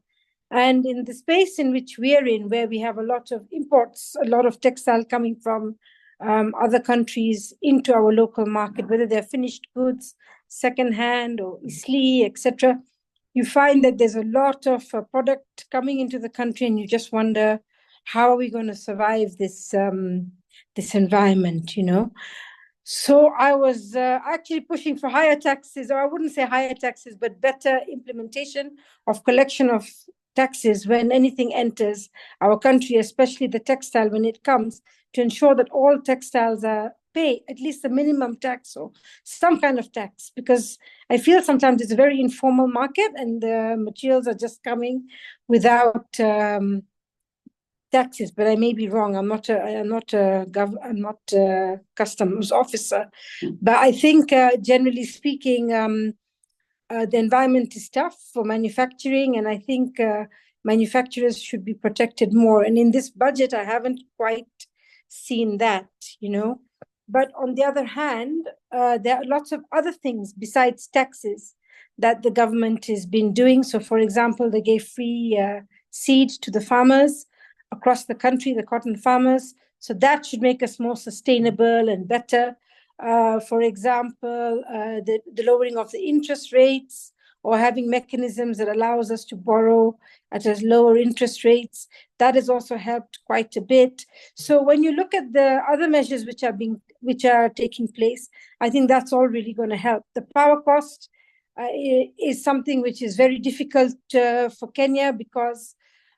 And in the space in which we are in, where we have a lot of imports, a lot of textile coming from other countries into our local market, whether they're finished goods, secondhand or isli, etc., you find that there's a lot of product coming into the country, and you just wonder, how are we going to survive this environment, So I was actually pushing for higher taxes, or I wouldn't say higher taxes, but better implementation of collection of taxes when anything enters our country, especially the textile when it comes, to ensure that all textiles pay at least a minimum tax or some kind of tax, because I feel sometimes it's a very informal market and the materials are just coming without taxes. But I may be wrong. I'm not a customs officer, but I think generally speaking, the environment is tough for manufacturing, and I think manufacturers should be protected more. And in this budget, I haven't quite seen that, But on the other hand, there are lots of other things besides taxes that the government has been doing. So, for example, they gave free seed to the farmers across the country, the cotton farmers. So that should make us more sustainable and better. For example, the lowering of the interest rates, or having mechanisms that allows us to borrow at a lower interest rates, that has also helped quite a bit. So when you look at the other measures which are taking place, I think that's all really going to help. The power cost is something which is very difficult for Kenya, because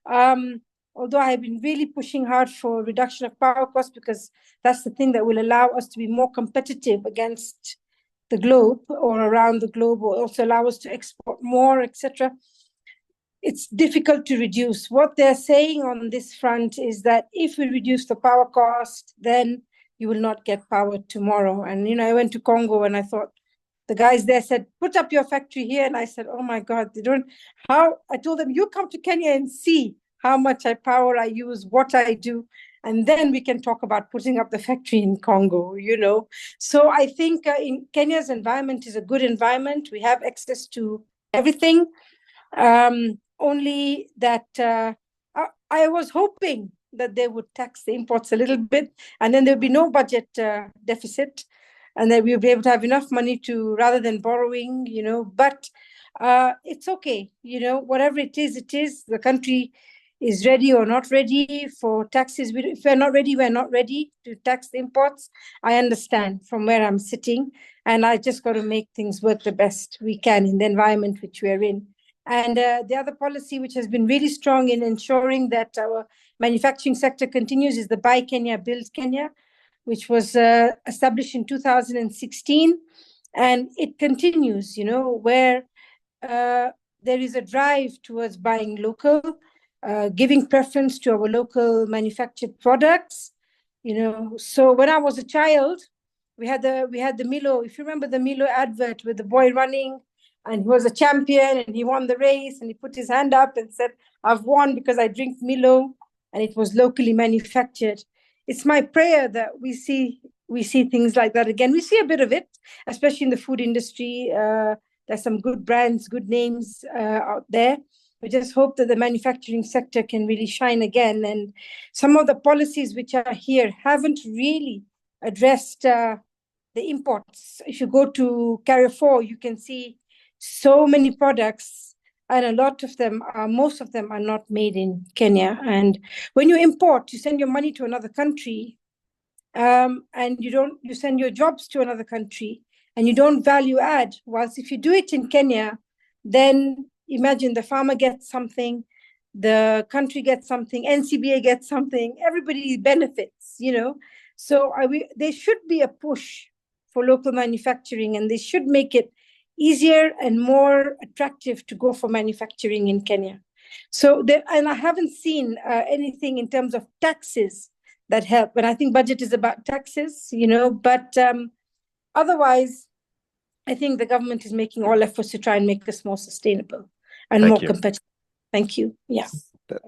although I have been really pushing hard for reduction of power costs, because that's the thing that will allow us to be more competitive against the globe or around the globe, or also allow us to export more, etc. It's difficult to reduce. What they're saying on this front is that if we reduce the power cost, then you will not get power tomorrow. And, I went to Congo and I thought, the guys there said, put up your factory here. And I said, oh my God, I told them, you come to Kenya and see how much power I use, what I do. And then we can talk about putting up the factory in Congo, So I think in Kenya's environment is a good environment. We have access to everything. Only that I was hoping that they would tax the imports a little bit, and then there would be no budget deficit, and then we would be able to have enough money to, rather than borrowing, But it's okay, whatever it is. The country is ready or not ready for taxes. If we're not ready, we're not ready to tax the imports. I understand from where I'm sitting, and I just got to make things work the best we can in the environment which we're in. And the other policy which has been really strong in ensuring that our manufacturing sector continues is the Buy Kenya, Build Kenya, which was established in 2016. And it continues, where there is a drive towards buying local, giving preference to our local manufactured products. So when I was a child, we had the Milo. If you remember the Milo advert with the boy running, and he was a champion, and he won the race, and he put his hand up and said, I've won because I drink Milo, and it was locally manufactured. It's my prayer that we see things like that again. We see a bit of it, especially in the food industry. There's some good brands, good names out there. We just hope that the manufacturing sector can really shine again. And some of the policies which are here haven't really addressed the imports. If you go to Carrefour, you can see so many products, and most of them are not made in Kenya. And when you import, you send your money to another country, and you send your jobs to another country, and you don't value add. Whilst if you do it in Kenya, then imagine the farmer gets something, the country gets something, NCBA gets something, everybody benefits, So there should be a push for local manufacturing, and they should make it easier and more attractive to go for manufacturing in Kenya. So and I haven't seen anything in terms of taxes that help. But I think budget is about taxes, But otherwise, I think the government is making all efforts to try and make us more sustainable and more competitive. Thank you. Yeah.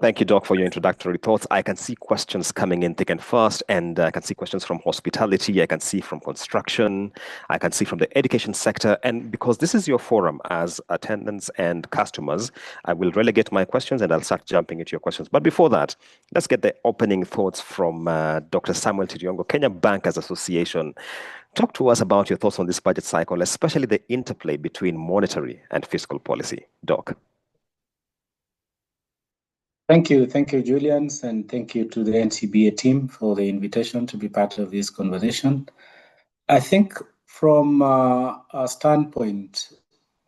Thank you, Doc, for your introductory thoughts. I can see questions coming in thick and fast, and I can see questions from hospitality. I can see from construction. I can see from the education sector. And because this is your forum as attendants and customers, I will relegate my questions and I'll start jumping into your questions. But before that, let's get the opening thoughts from Dr. Samuel Tiriongo, Kenya Bankers Association. Talk to us about your thoughts on this budget cycle, especially the interplay between monetary and fiscal policy. Doc. Thank you, Julian, and thank you to the NCBA team for the invitation to be part of this conversation. I think from a standpoint,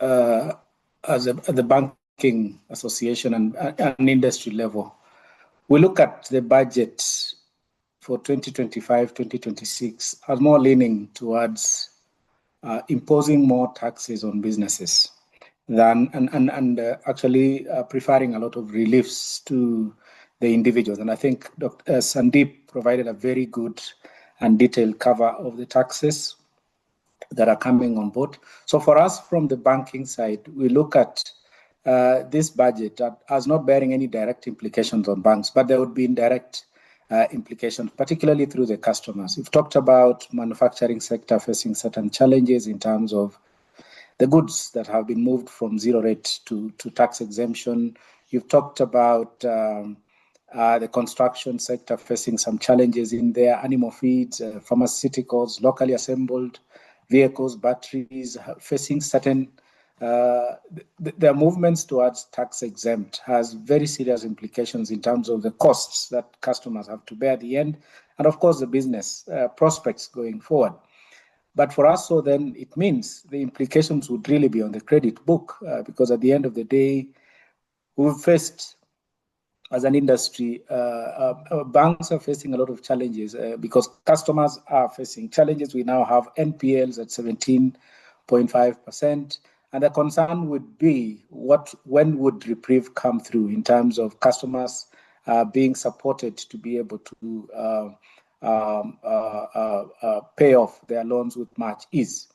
as the banking association and industry level, we look at the budget for 2025-2026 as more leaning towards imposing more taxes on businesses than and actually preferring a lot of reliefs to the individuals. And I think Dr. Sandeep provided a very good and detailed cover of the taxes that are coming on board. So for us from the banking side, we look at this budget as not bearing any direct implications on banks, but there would be indirect implications, particularly through the customers. We've talked about manufacturing sector facing certain challenges in terms of the goods that have been moved from zero rate to tax exemption. You've talked about the construction sector facing some challenges in their animal feeds, pharmaceuticals, locally assembled vehicles, batteries, facing certain, their movements towards tax exempt has very serious implications in terms of the costs that customers have to bear at the end, and of course the business prospects going forward. But for us, so then it means the implications would really be on the credit book, because at the end of the day, we've faced, as an industry, banks are facing a lot of challenges because customers are facing challenges. We now have NPLs at 17.5%. And the concern would be when would reprieve come through in terms of customers being supported to be able to pay off their loans with much ease.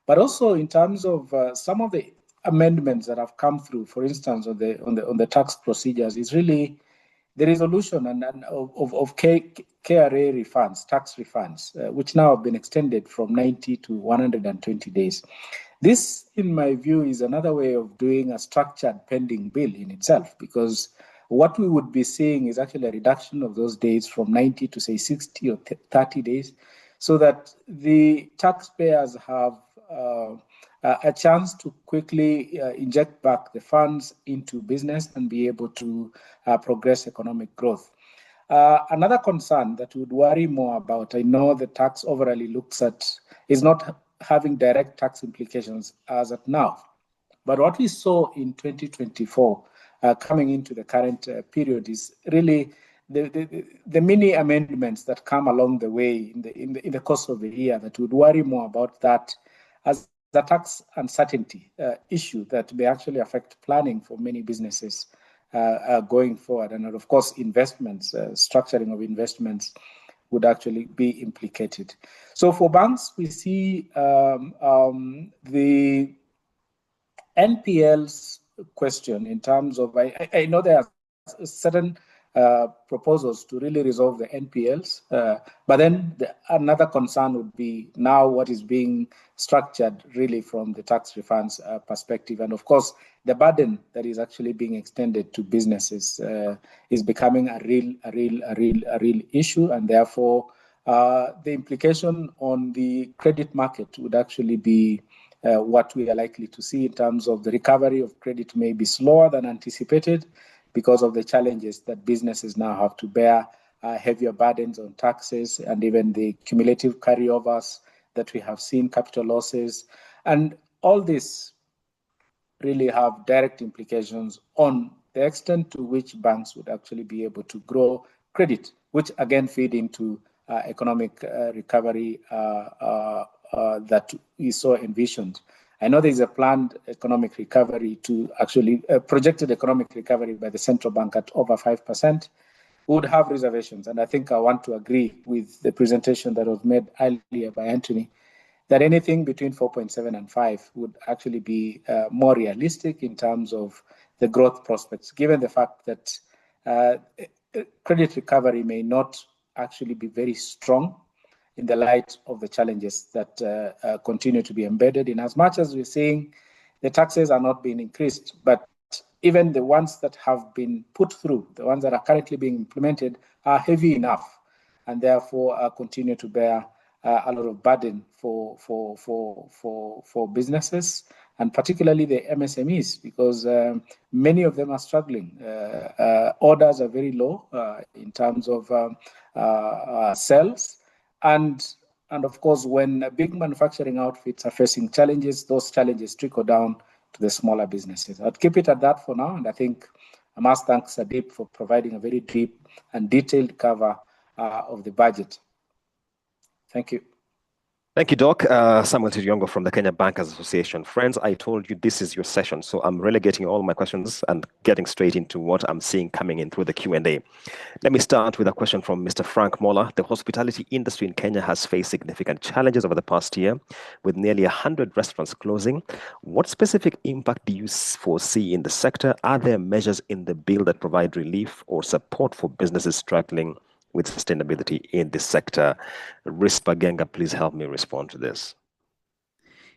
But also in terms of some of the amendments that have come through, for instance, on the tax procedures, is really the resolution of KRA refunds, tax refunds, which now have been extended from 90 to 120 days. This, in my view, is another way of doing a structured pending bill in itself, because what we would be seeing is actually a reduction of those days from 90 to, say, 60 or 30 days, so that the taxpayers have a chance to quickly inject back the funds into business and be able to progress economic growth. Another concern that would worry more about, I know the tax overally looks at, is not having direct tax implications as of now. But what we saw in 2024 coming into the current period is really the mini amendments that come along the way in the course of the year that would worry more about that as the tax uncertainty issue that may actually affect planning for many businesses going forward. And of course, investments, structuring of investments would actually be implicated. So for banks, we see the NPLs question in terms of, I know there are certain proposals to really resolve the NPLs, but then another concern would be now what is being structured really from the tax refunds perspective. And of course, the burden that is actually being extended to businesses is becoming a real issue, and therefore the implication on the credit market would actually be what we are likely to see in terms of the recovery of credit may be slower than anticipated because of the challenges that businesses now have to bear, heavier burdens on taxes and even the cumulative carryovers that we have seen, capital losses. And all this really have direct implications on the extent to which banks would actually be able to grow credit, which again feed into economic recovery that we saw envisioned. I know there is a planned economic recovery to actually projected economic recovery by the central bank at over 5%. We would have reservations, and I think I want to agree with the presentation that was made earlier by Anthony, that anything between 4.7 and 5 would actually be more realistic in terms of the growth prospects, given the fact that credit recovery may not actually be very strong in the light of the challenges that continue to be embedded in, as much as we're seeing the taxes are not being increased, but even the ones that have been put through, the ones that are currently being implemented, are heavy enough and therefore continue to bear a lot of burden for businesses, and particularly the MSMEs, because many of them are struggling. Orders are very low in terms of sales. And of course, when big manufacturing outfits are facing challenges, those challenges trickle down to the smaller businesses. I'd keep it at that for now. And I think I must thank Sadip for providing a very deep and detailed cover of the budget. Thank you. Thank you, Doc. Samuel Tiriongo from the Kenya Bankers Association. Friends, I told you this is your session, so I'm relegating all my questions and getting straight into what I'm seeing coming in through the Q&A. Let me start with a question from Mr. Frank Moller. The hospitality industry in Kenya has faced significant challenges over the past year, with nearly 100 restaurants closing. What specific impact do you foresee in the sector? Are there measures in the bill that provide relief or support for businesses struggling with sustainability in this sector? Rispa Genga, please help me respond to this.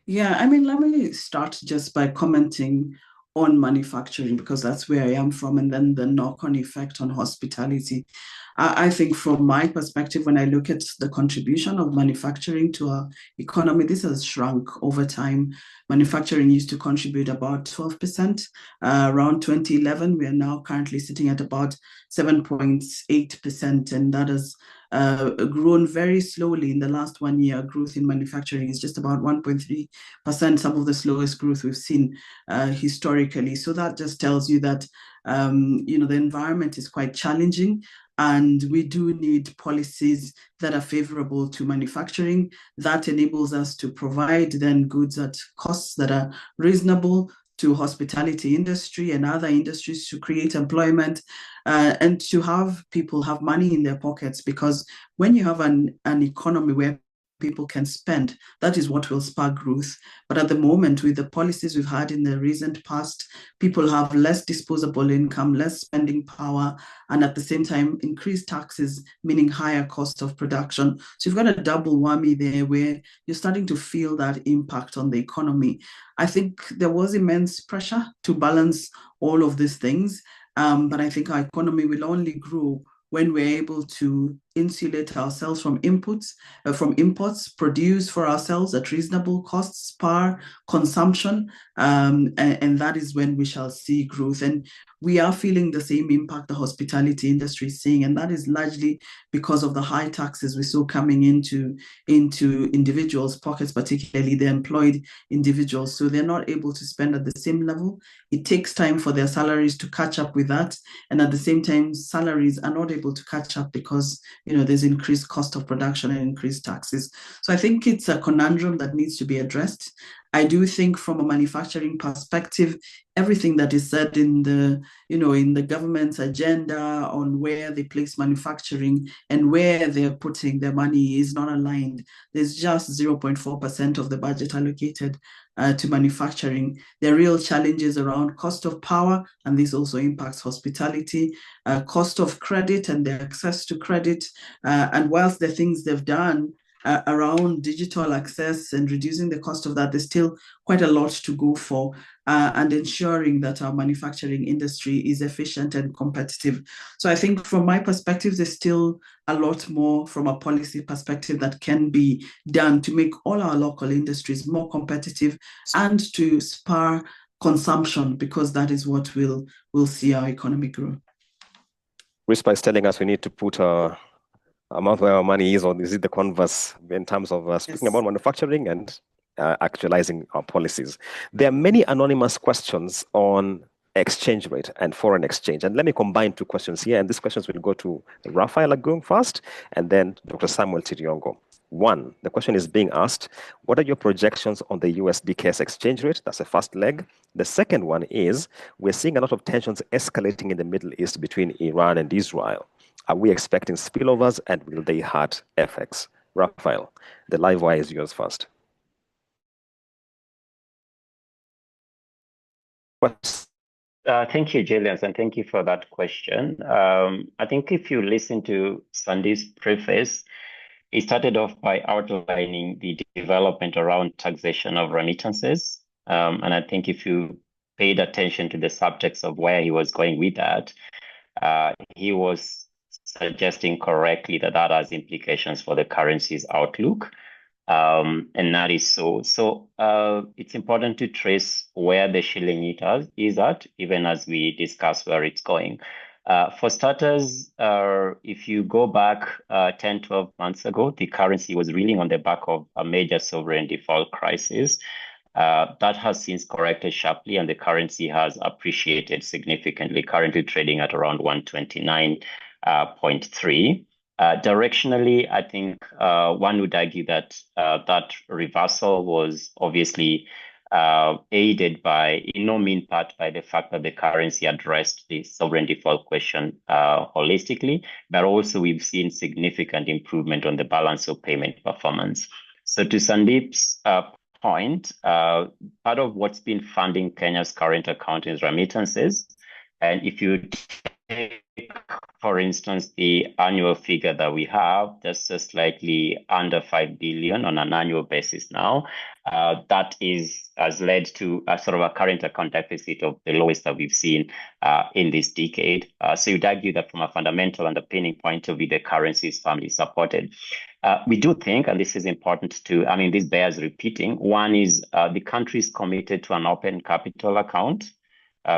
Yeah, I mean, let me start just by commenting on manufacturing, because that's where I am from, and then the knock-on effect on hospitality. I think from my perspective, when I look at the contribution of manufacturing to our economy, this has shrunk over time. Manufacturing used to contribute about 12%. Around 2011, we are now currently sitting at about 7.8%, and that has grown very slowly in the last 1 year. Growth in manufacturing is just about 1.3%, some of the slowest growth we've seen historically. So that just tells you that the environment is quite challenging, and we do need policies that are favorable to manufacturing. That enables us to provide then goods at costs that are reasonable to hospitality industry and other industries, to create employment and to have people have money in their pockets. Because when you have an economy where people can spend, that is what will spark growth. But at the moment, with the policies we've had in the recent past, people have less disposable income, less spending power, and at the same time, increased taxes, meaning higher cost of production. So you've got a double whammy there where you're starting to feel that impact on the economy. I think there was immense pressure to balance all of these things, but I think our economy will only grow when we're able to insulate ourselves from imports, produce for ourselves at reasonable costs per consumption, and that is when we shall see growth. And we are feeling the same impact the hospitality industry is seeing, and that is largely because of the high taxes we saw coming into individuals' pockets, particularly the employed individuals. So they're not able to spend at the same level. It takes time for their salaries to catch up with that, and at the same time, salaries are not able to catch up because there's increased cost of production and increased taxes. So I think it's a conundrum that needs to be addressed. I do think from a manufacturing perspective, everything that is said in the government's agenda on where they place manufacturing and where they're putting their money is not aligned. There's just 0.4% of the budget allocated to manufacturing. There are real challenges around cost of power, and this also impacts hospitality, cost of credit and their access to credit. And whilst the things they've done around digital access and reducing the cost of that, there's still quite a lot to go for, and ensuring that our manufacturing industry is efficient and competitive. So I think from my perspective, there's still a lot more from a policy perspective that can be done to make all our local industries more competitive and to spur consumption, because that is what will see our economy grow. Rispa is telling us we need to put a amount where our money is, or is it the converse in terms of speaking about manufacturing and actualizing our policies? There are many anonymous questions on exchange rate and foreign exchange. And let me combine two questions here. And these questions will go to Raphael Agung first, and then Dr. Samuel Tiriongo. One, the question is being asked, what are your projections on the USD-KS exchange rate? That's the first leg. The second one is, we're seeing a lot of tensions escalating in the Middle East between Iran and Israel. Are we expecting spillovers, and will they hurt FX? Raphael, the live wire is yours first. Thank you, Julius, and thank you for that question. I think if you listen to Sandy's preface, he started off by outlining the development around taxation of remittances. And I think if you paid attention to the subtext of where he was going with that, he was suggesting correctly that that has implications for the currency's outlook. And that is so. So it's important to trace where the shilling is at, even as we discuss where it's going. For starters, if you go back 10, 12 months ago, the currency was reeling on the back of a major sovereign default crisis. That has since corrected sharply, and the currency has appreciated significantly, currently trading at around 129.3. Directionally, I think one would argue that that reversal was obviously aided by, in no mean part, by the fact that the currency addressed the sovereign default question holistically, but also we've seen significant improvement on the balance of payment performance. So to Sandeep's point, part of what's been funding Kenya's current account is remittances. And if you for instance, the annual figure that we have, just slightly under 5 billion on an annual basis now. That has led to a sort of a current account deficit of the lowest that we've seen in this decade. So you'd argue that from a fundamental underpinning point of view, the currency is firmly supported. We do think, and this is important to, I mean, this bears repeating. One is the country is committed to an open capital account,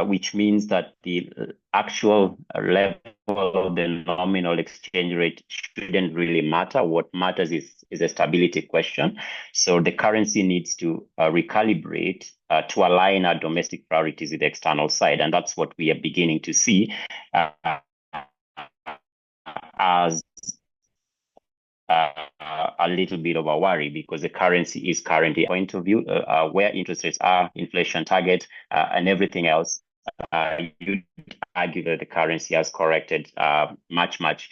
which means that the actual level of the nominal exchange rate shouldn't really matter. What matters is a stability question. So the currency needs to recalibrate to align our domestic priorities with the external side. And that's what we are beginning to see as a little bit of a worry, because the currency is currently point of view where interest rates are, inflation target, and everything else. You'd argue that the currency has corrected much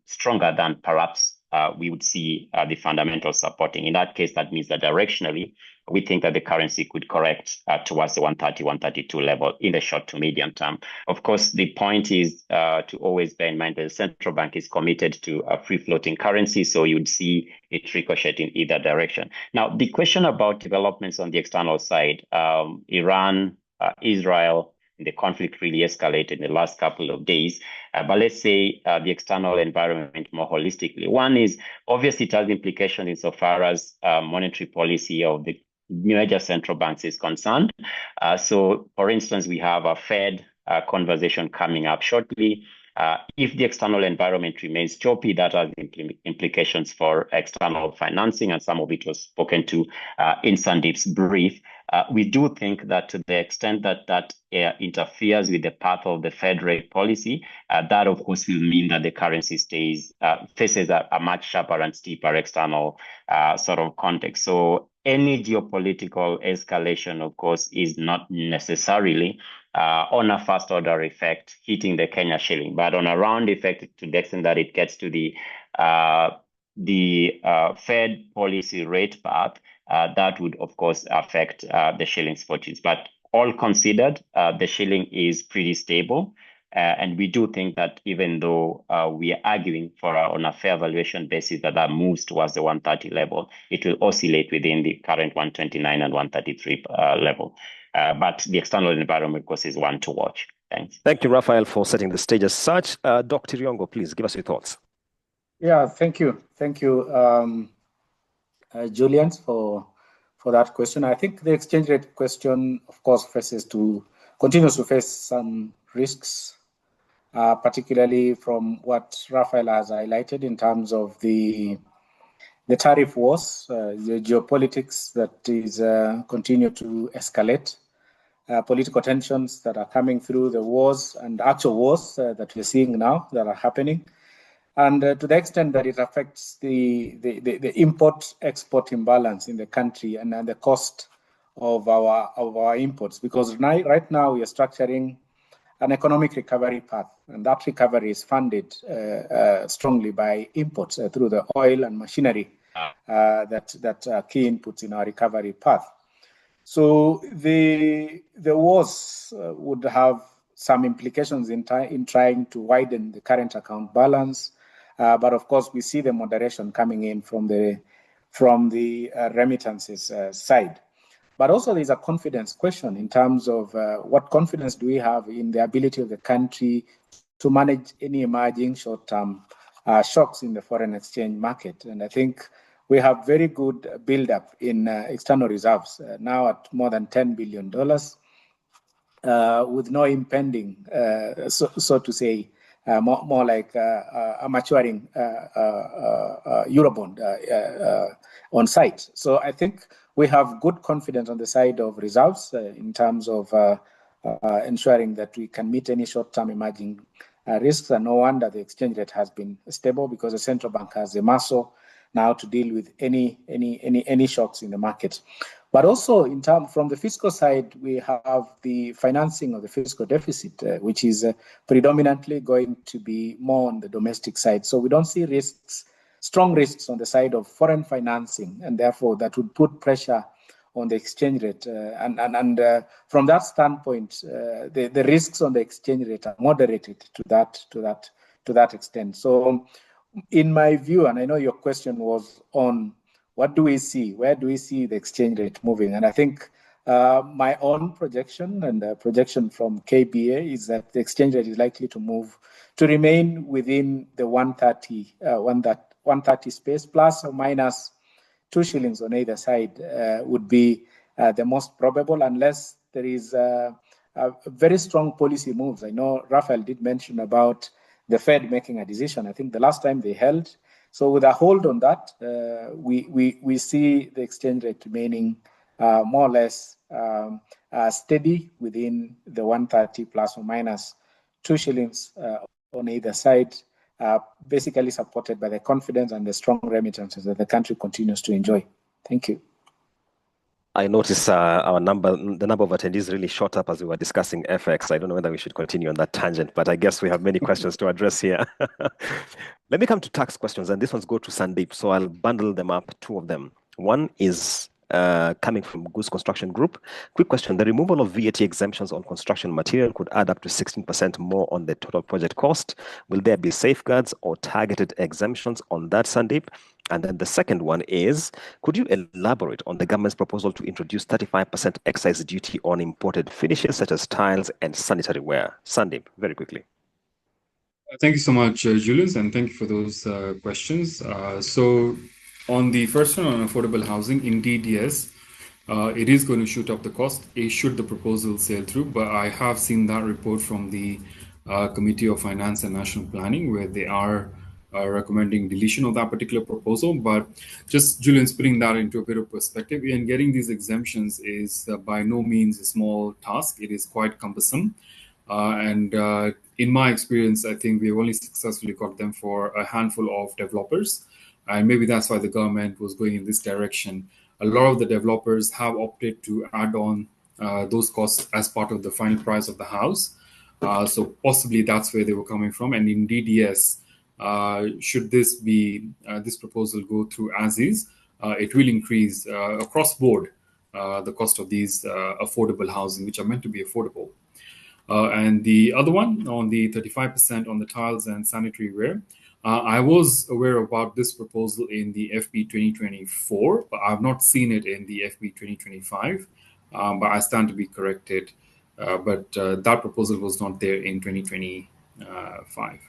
stronger than perhaps we would see the fundamentals supporting. In that case, that means that directionally, we think that the currency could correct towards the 130, 132 level in the short to medium term. Of course, the point is to always bear in mind that the central bank is committed to a free-floating currency, so you'd see it ricochet in either direction. Now, the question about developments on the external side, Iran, Israel, the conflict really escalated in the last couple of days. But let's say the external environment more holistically. One is, obviously, it has implications insofar as monetary policy of the major central banks is concerned. So, for instance, we have a Fed conversation coming up shortly. If the external environment remains choppy, that has implications for external financing, and some of it was spoken to in Sandeep's brief. We do think that to the extent that that interferes with the path of the Fed rate policy, that of course will mean that the currency faces a much sharper and steeper external sort of context. So any geopolitical escalation, of course, is not necessarily on a first order effect hitting the Kenya shilling, but on a round effect to the extent that it gets to the Fed policy rate path, that would, of course, affect the shilling's fortunes. But all considered, the shilling is pretty stable. And we do think that even though we are arguing for on a fair valuation basis that moves towards the 130 level, it will oscillate within the current 129 and 133 level. But the external environment, of course, is one to watch. Thanks. Thank you, Raphael, for setting the stage as such. Dr. Riongo, please give us your thoughts. Yeah, thank you. Thank you, Julian, for that question. I think the exchange rate question, of course, continues to face some risks, particularly from what Raphael has highlighted in terms of the tariff wars, the geopolitics that is continue to escalate, political tensions that are coming through the wars and actual wars that we're seeing now that are happening. And to the extent that it affects the import-export imbalance in the country and the cost of our imports, because right now we are structuring an economic recovery path, and that recovery is funded strongly by imports through the oil and machinery that are key inputs in our recovery path. So the wars would have some implications in trying to widen the current account balance. But of course, we see the moderation coming in from the remittances side. But also there's a confidence question in terms of what confidence do we have in the ability of the country to manage any emerging short-term shocks in the foreign exchange market. And I think we have very good build-up in external reserves, now at more than $10 billion, with no impending, so to say, more like a maturing Eurobond on site. So I think we have good confidence on the side of reserves in terms of ensuring that we can meet any short-term emerging risks. And no wonder the exchange rate has been stable, because the central bank has the muscle now to deal with any shocks in the market. But also from the fiscal side, we have the financing of the fiscal deficit, which is predominantly going to be more on the domestic side. So we don't see strong risks on the side of foreign financing, and therefore that would put pressure on the exchange rate. And from that standpoint, the risks on the exchange rate are moderated to that extent. So in my view, and I know your question was on what do we see, where do we see the exchange rate moving? And I think my own projection and the projection from KBA is that the exchange rate is likely to remain within the 130 space, plus or minus 2 shillings on either side would be the most probable, unless there is a very strong policy moves. I know Raphael did mention about the Fed making a decision. I think the last time they held. So with a hold on that, we see the exchange rate remaining more or less steady within the 130 plus or minus 2 shillings on either side, basically supported by the confidence and the strong remittances that the country continues to enjoy. Thank you. I noticed the number of attendees really shot up as we were discussing FX. I don't know whether we should continue on that tangent, but I guess we have many questions to address here. Let me come to tax questions, and this one's go to Sandeep. So I'll bundle them up, 2 of them. One is coming from Goose Construction Group. Quick question. The removal of VAT exemptions on construction material could add up to 16% more on the total project cost. Will there be safeguards or targeted exemptions on that, Sandeep? And then the second one is, could you elaborate on the government's proposal to introduce 35% excise duty on imported finishes such as tiles and sanitary ware? Sandeep, very quickly. Thank you so much, Julius, and thank you for those questions. So on the first one on affordable housing, indeed, yes, it is going to shoot up the cost should the proposal sail through. But I have seen that report from the Committee of Finance and National Planning, where they are recommending deletion of that particular proposal. But just, Julian's putting that into a bit of perspective, and getting these exemptions is by no means a small task. It is quite cumbersome. And in my experience, I think we've only successfully got them for a handful of developers. And maybe that's why the government was going in this direction. A lot of the developers have opted to add on those costs as part of the final price of the house. So possibly that's where they were coming from. And indeed, yes, should this proposal go through as is, it will increase across board the cost of these affordable housing, which are meant to be affordable. And the other one on the 35% on the tiles and sanitary ware, I was aware about this proposal in the FB 2024, but I've not seen it in the FB 2025. But I stand to be corrected. But that proposal was not there in 2025.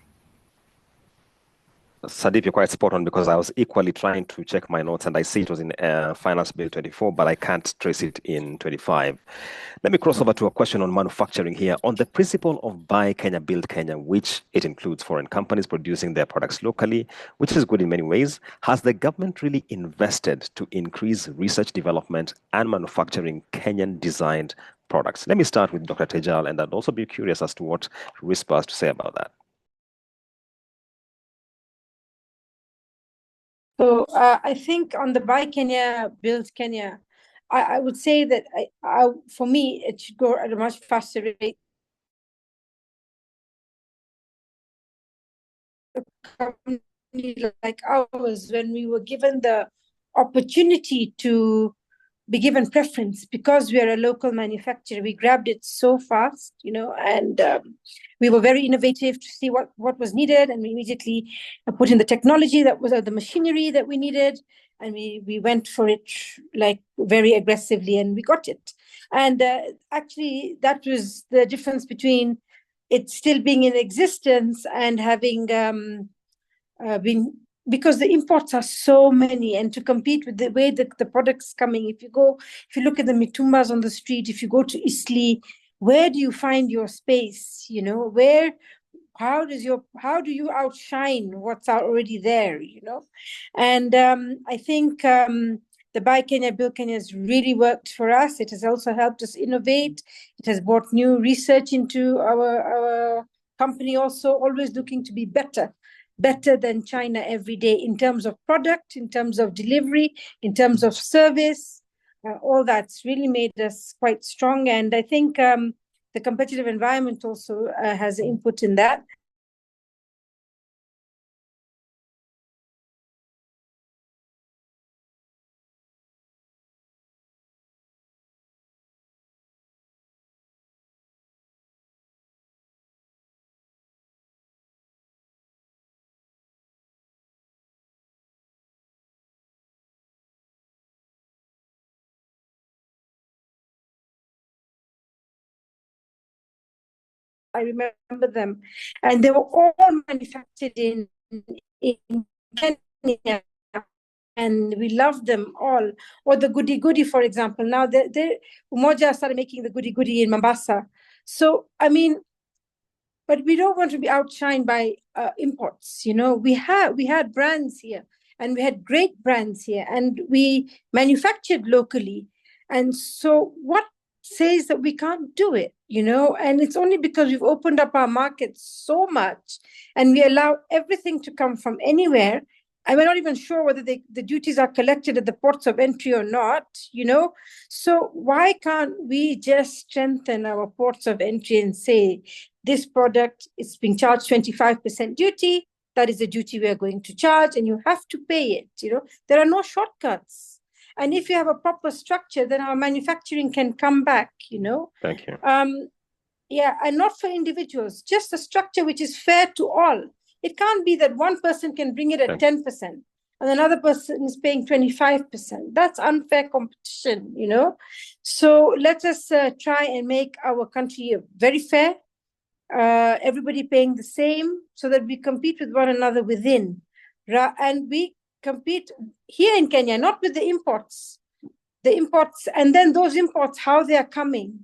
Sandeep, you're quite spot on, because I was equally trying to check my notes and I see it was in Finance Bill 24, but I can't trace it in 25. Let me cross over to a question on manufacturing here. On the principle of Buy Kenya, Build Kenya, which it includes foreign companies producing their products locally, which is good in many ways, has the government really invested to increase research, development and manufacturing Kenyan-designed products? Let me start with Dr. Tejal, and I'd also be curious as to what RISPA has to say about that. So I think on the Buy Kenya, Build Kenya, I would say that for me, it should go at a much faster rate. A company like ours, when we were given the opportunity to be given preference because we are a local manufacturer, we grabbed it so fast, and we were very innovative to see what was needed, and we immediately put in the technology that was the machinery that we needed, and we went for it like very aggressively, and we got it. And actually, that was the difference between it still being in existence and having been, because the imports are so many, and to compete with the way the products coming, if you look at the mitumbas on the street, if you go to Isli, where do you find your space? How do you outshine what's already there? And I think the Buy Kenya, Build Kenya has really worked for us. It has also helped us innovate. It has brought new research into our company, also always looking to be better than China every day in terms of product, in terms of delivery, in terms of service. All that's really made us quite strong. And I think the competitive environment also has input in that. I remember them, and they were all manufactured in Kenya, and we loved them all. Or the goody, for example. Now Umoja started making the goody in Mombasa. So I mean, but we don't want to be outshined by imports. We had brands here, and we had great brands here, and we manufactured locally. And so what says that we can't do it? And it's only because we've opened up our markets so much, and we allow everything to come from anywhere. And we're not even sure whether the duties are collected at the ports of entry or not, So why can't we just strengthen our ports of entry and say, this product is being charged 25% duty, that is the duty we are going to charge, and you have to pay it, There are no shortcuts. And if you have a proper structure, then our manufacturing can come back, Thank you. Yeah, and not for individuals, just a structure which is fair to all. It can't be that one person can bring it at 10% and another person is paying 25%. That's unfair competition, So let us try and make our country very fair, everybody paying the same, so that we compete with one another within. And we compete here in Kenya, not with the imports. The imports, and then those imports, how they are coming,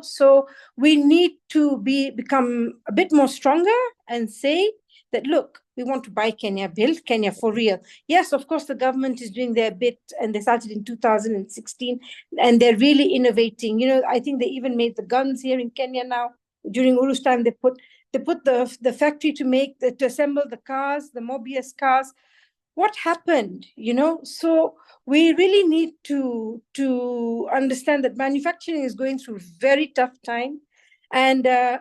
So we need to become a bit more stronger and say that, look, we want to buy Kenya, build Kenya for real. Yes, of course, the government is doing their bit, and they started in 2016, and they're really innovating. I think they even made the guns here in Kenya now. During Uru's time, they put the factory to assemble the cars, the Mobius cars. What happened? So we really need to understand that manufacturing is going through a very tough time. And and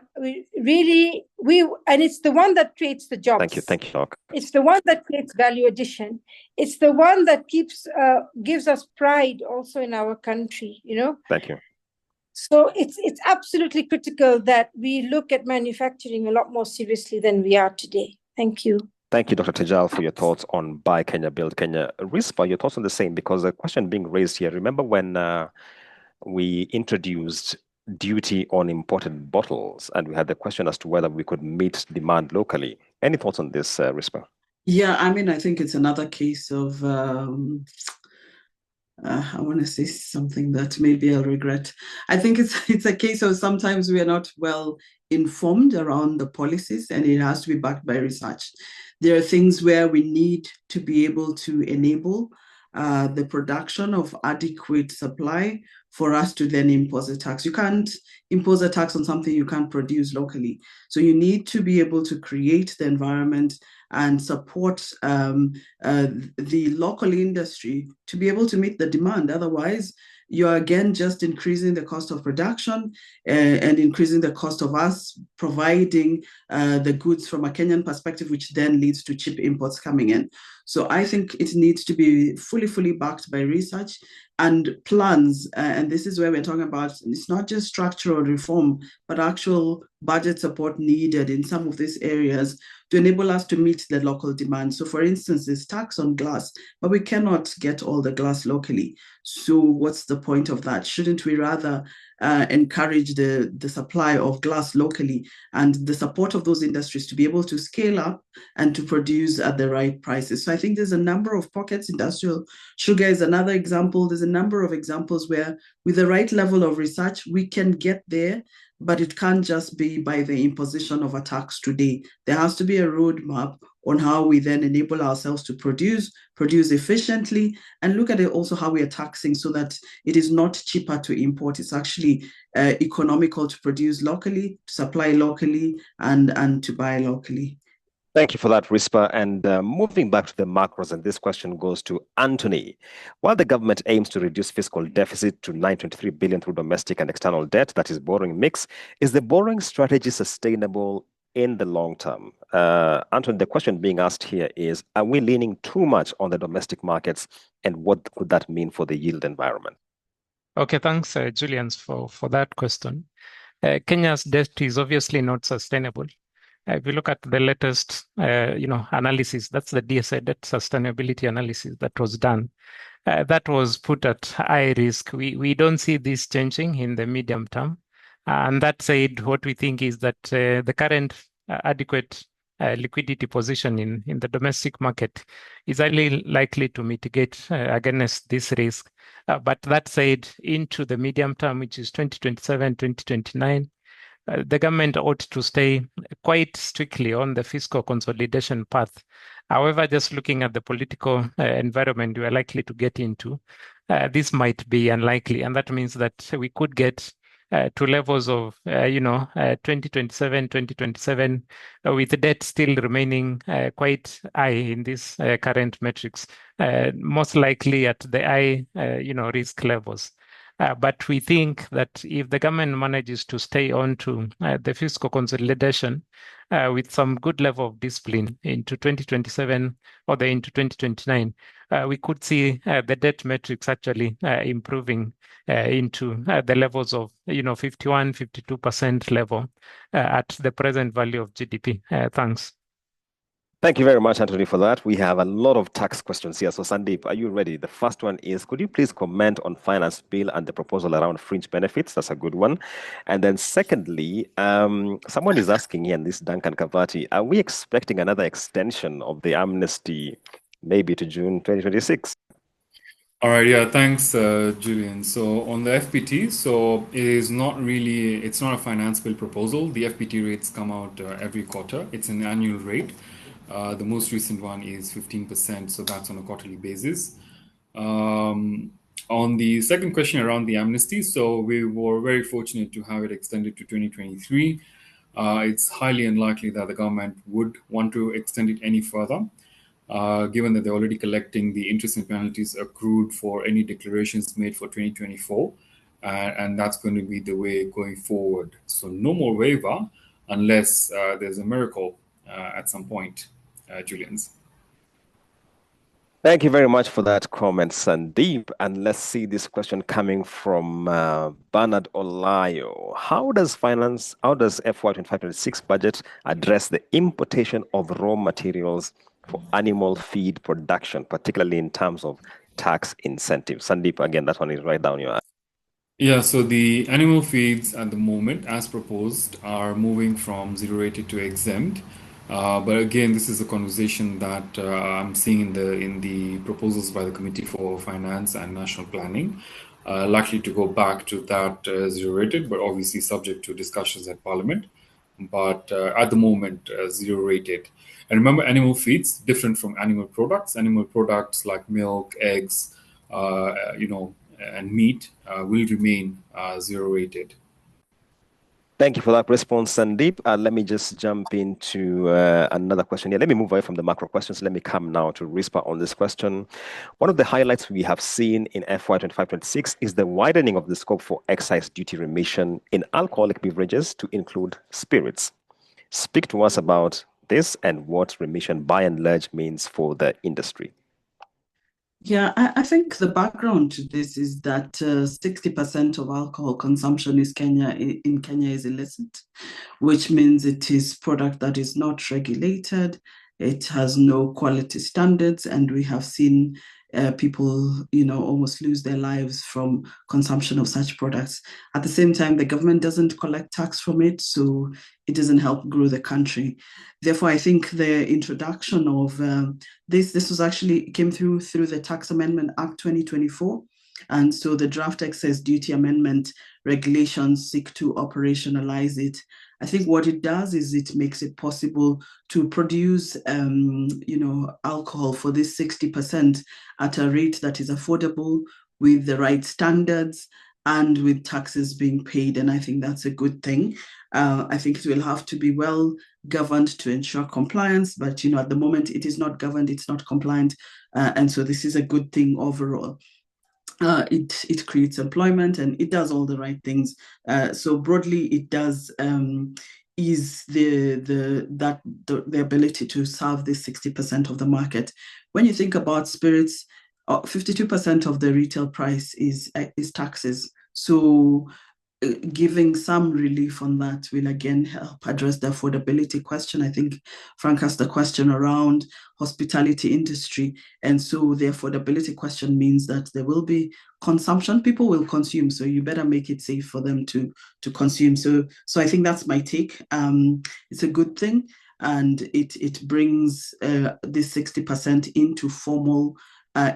it's the one that creates the jobs. Thank you, Doc. It's the one that creates value addition. It's the one that gives us pride also in our country, Thank you. So it's absolutely critical that we look at manufacturing a lot more seriously than we are today. Thank you. Thank you, Dr. Tejal, for your thoughts on Buy Kenya, Build Kenya. Rispa, your thoughts on the same, because the question being raised here, remember when we introduced duty on imported bottles, and we had the question as to whether we could meet demand locally. Any thoughts on this, Rispa? Yeah, I mean, I think it's another case of, I want to say something that maybe I'll regret. I think it's a case of sometimes we are not well informed around the policies, and it has to be backed by research. There are things where we need to be able to enable the production of adequate supply for us to then impose a tax. You can't impose a tax on something you can't produce locally. So you need to be able to create the environment and support the local industry to be able to meet the demand. Otherwise, you're again just increasing the cost of production and increasing the cost of us providing the goods from a Kenyan perspective, which then leads to cheap imports coming in. So I think it needs to be fully backed by research and plans. And this is where we're talking about, it's not just structural reform, but actual budget support needed in some of these areas to enable us to meet the local demand. So for instance, there's tax on glass, but we cannot get all the glass locally. So what's the point of that? Shouldn't we rather encourage the supply of glass locally and the support of those industries to be able to scale up and to produce at the right prices? So I think there's a number of pockets. Industrial sugar is another example. There's a number of examples where with the right level of research, we can get there, but it can't just be by the imposition of a tax today. There has to be a roadmap on how we then enable ourselves to produce efficiently, and look at it also how we are taxing so that it is not cheaper to import. It's actually economical to produce locally, to supply locally, and to buy locally. Thank you for that, Rispa. And moving back to the macros, and this question goes to Anthony. While the government aims to reduce fiscal deficit to 923 billion through domestic and external debt, that is borrowing mix, is the borrowing strategy sustainable in the long term? Anthony, the question being asked here is, are we leaning too much on the domestic markets, and what could that mean for the yield environment? Okay, thanks, Julian, for that question. Kenya's debt is obviously not sustainable. If you look at the latest, analysis, that's the DSI debt sustainability analysis that was done. That was put at high risk. We don't see this changing in the medium term. And that said, what we think is that the current adequate liquidity position in the domestic market is highly likely to mitigate against this risk. But that said, into the medium term, which is 2027, 2029, the government ought to stay quite strictly on the fiscal consolidation path. However, just looking at the political environment we are likely to get into, this might be unlikely. And that means that we could get to levels of, 2027, 2027, with debt still remaining quite high in these current metrics, most likely at the high, risk levels. But we think that if the government manages to stay on to the fiscal consolidation with some good level of discipline into 2027 or into 2029, we could see the debt metrics actually improving into the levels of 51, 52% level at the present value of GDP. Thanks. Thank you very much, Anthony, for that. We have a lot of tax questions here. So, Sandeep, are you ready? The first one is, could you please comment on finance bill and the proposal around fringe benefits? That's a good one. And then secondly, someone is asking here, and this is Duncan Kavati, are we expecting another extension of the amnesty maybe to June 2026? All right, yeah, thanks, Julian. So on the FPT, so it's not a finance bill proposal. The FPT rates come out every quarter. It's an annual rate. The most recent one is 15%, so that's on a quarterly basis. On the second question around the amnesty, so we were very fortunate to have it extended to 2023. It's highly unlikely that the government would want to extend it any further, given that they're already collecting the interest and penalties accrued for any declarations made for 2024, and that's going to be the way going forward. So no more waiver unless there's a miracle at some point. Julian's. Thank you very much for that comment, Sandeep. And let's see this question coming from Bernard Olayo. How does FY 2026 budget address the importation of raw materials for animal feed production, particularly in terms of tax incentives? Sandeep, again, that one is right down your alley. Yeah, so the animal feeds at the moment, as proposed, are moving from zero rated to exempt. But again, this is a conversation that I'm seeing in the proposals by the Committee for Finance and National Planning, likely to go back to that zero rated, but obviously subject to discussions at Parliament. But at the moment, zero rated. And remember, animal feeds different from animal products. Animal products like milk, eggs, and meat will remain zero rated. Thank you for that response, Sandeep. Let me just jump into another question here. Let me move away from the macro questions. Let me come now to RISPA on this question. One of the highlights we have seen in FY 2025-26 is the widening of the scope for excise duty remission in alcoholic beverages to include spirits. Speak to us about this and what remission by and large means for the industry. Yeah, I think the background to this is that 60% of alcohol consumption in Kenya is illicit, which means it is product that is not regulated, it has no quality standards, and we have seen people, almost lose their lives from consumption of such products. At the same time, the government doesn't collect tax from it, so it doesn't help grow the country. Therefore, I think the introduction of this was actually came through the Tax Amendment Act 2024. And so the draft excess duty amendment regulations seek to operationalize it. I think what it does is it makes it possible to produce, alcohol for this 60% at a rate that is affordable with the right standards and with taxes being paid. And I think that's a good thing. I think it will have to be well governed to ensure compliance, but at the moment it is not governed, it's not compliant. And so this is a good thing overall. It creates employment and it does all the right things. So broadly, it does ease the ability to serve this 60% of the market. When you think about spirits, 52% of the retail price is taxes. So giving some relief on that will again help address the affordability question. I think Frank asked the question around hospitality industry. And so the affordability question means that there will be consumption. People will consume. So you better make it safe for them to consume. So I think that's my take. It's a good thing. And it brings this 60% into formal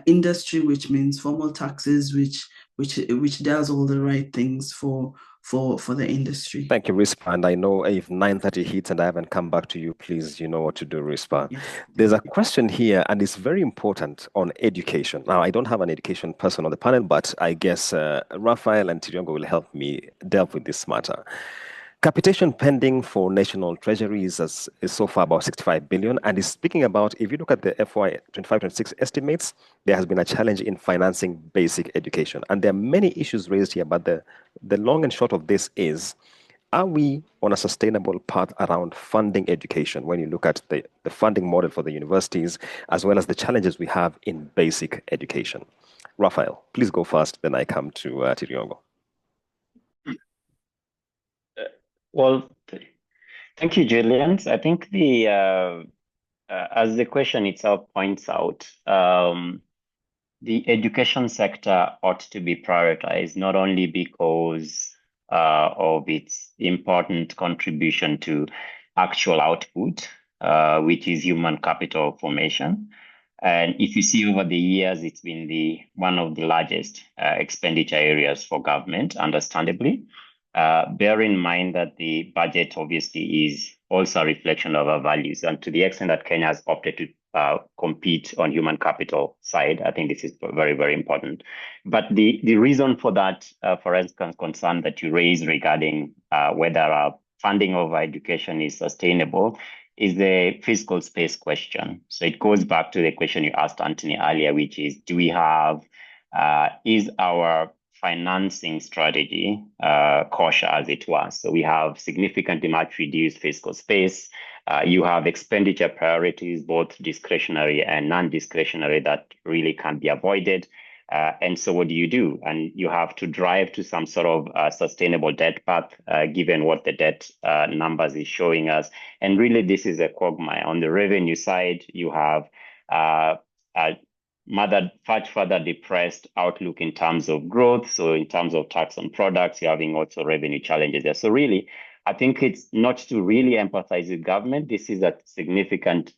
industry, which means formal taxes, which does all the right things for the industry. Thank you, Rispa. And I know if 9:30 hits and I haven't come back to you, please, you know what to do, Rispa. Yes. There's a question here, and it's very important on education. Now, I don't have an education person on the panel, but I guess Raphael and Tiriongo will help me delve with this matter. Capitation pending for national treasuries is so far about 65 billion, and is speaking about, if you look at the FY 25-26 estimates, there has been a challenge in financing basic education. And there are many issues raised here, but the long and short of this is, are we on a sustainable path around funding education when you look at the funding model for the universities, as well as the challenges we have in basic education? Raphael, please go first, then I come to Tiriongo. Well, thank you, Julian. I think as the question itself points out, the education sector ought to be prioritized, not only because of its important contribution to actual output, which is human capital formation. And if you see over the years, it's been one of the largest expenditure areas for government, understandably. Bear in mind that the budget obviously is also a reflection of our values, and to the extent that Kenya has opted to compete on human capital side, I think this is very, very important. But the reason for that, for instance, concern that you raised regarding whether our funding of our education is sustainable is the fiscal space question. So it goes back to the question you asked Anthony earlier, which is, do we have, is our financing strategy kosher, as it was? So we have significantly much reduced fiscal space. You have expenditure priorities, both discretionary and non-discretionary, that really can't be avoided. And so what do? And you have to drive to some sort of sustainable debt path, given what the debt numbers is showing us. And really, this is a quagmire. On the revenue side, you have much further depressed outlook in terms of growth. So in terms of tax on products, you're having also revenue challenges there. So really, I think it's not to really empathize with government. This is a significant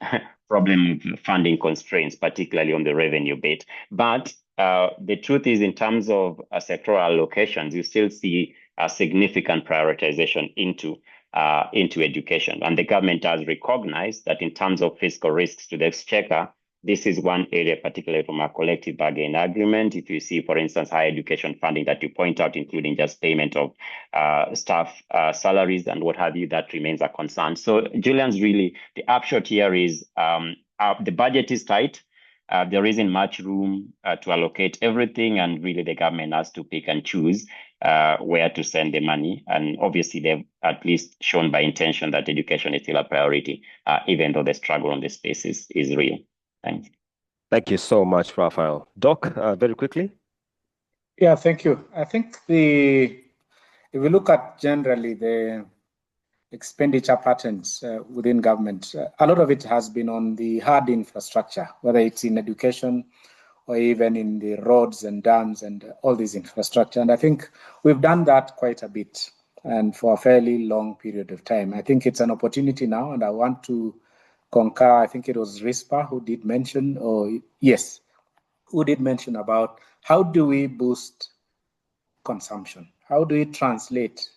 problem of funding constraints, particularly on the revenue bit. But the truth is, in terms of sectoral allocations, you still see a significant prioritization into education. And the government does recognize that in terms of fiscal risks to the exchequer, this is one area, particularly from our collective bargaining agreement. If you see, for instance, higher education funding that you point out, including just payment of staff salaries and what have you, that remains a concern. So, Julian's really, the upshot here is the budget is tight. There isn't much room to allocate everything, and really the government has to pick and choose where to send the money. And obviously, they've at least shown by intention that education is still a priority, even though the struggle on this space is real. Thanks. Thank you so much, Raphael. Doc, very quickly. Yeah, thank you. I think if we look at generally the expenditure patterns within government, a lot of it has been on the hard infrastructure, whether it's in education or even in the roads and dams and all these infrastructure. And I think we've done that quite a bit and for a fairly long period of time. I think it's an opportunity now, and I want to concur. I think it was Rispa who did mention, who did mention about how do we boost consumption? How do we translate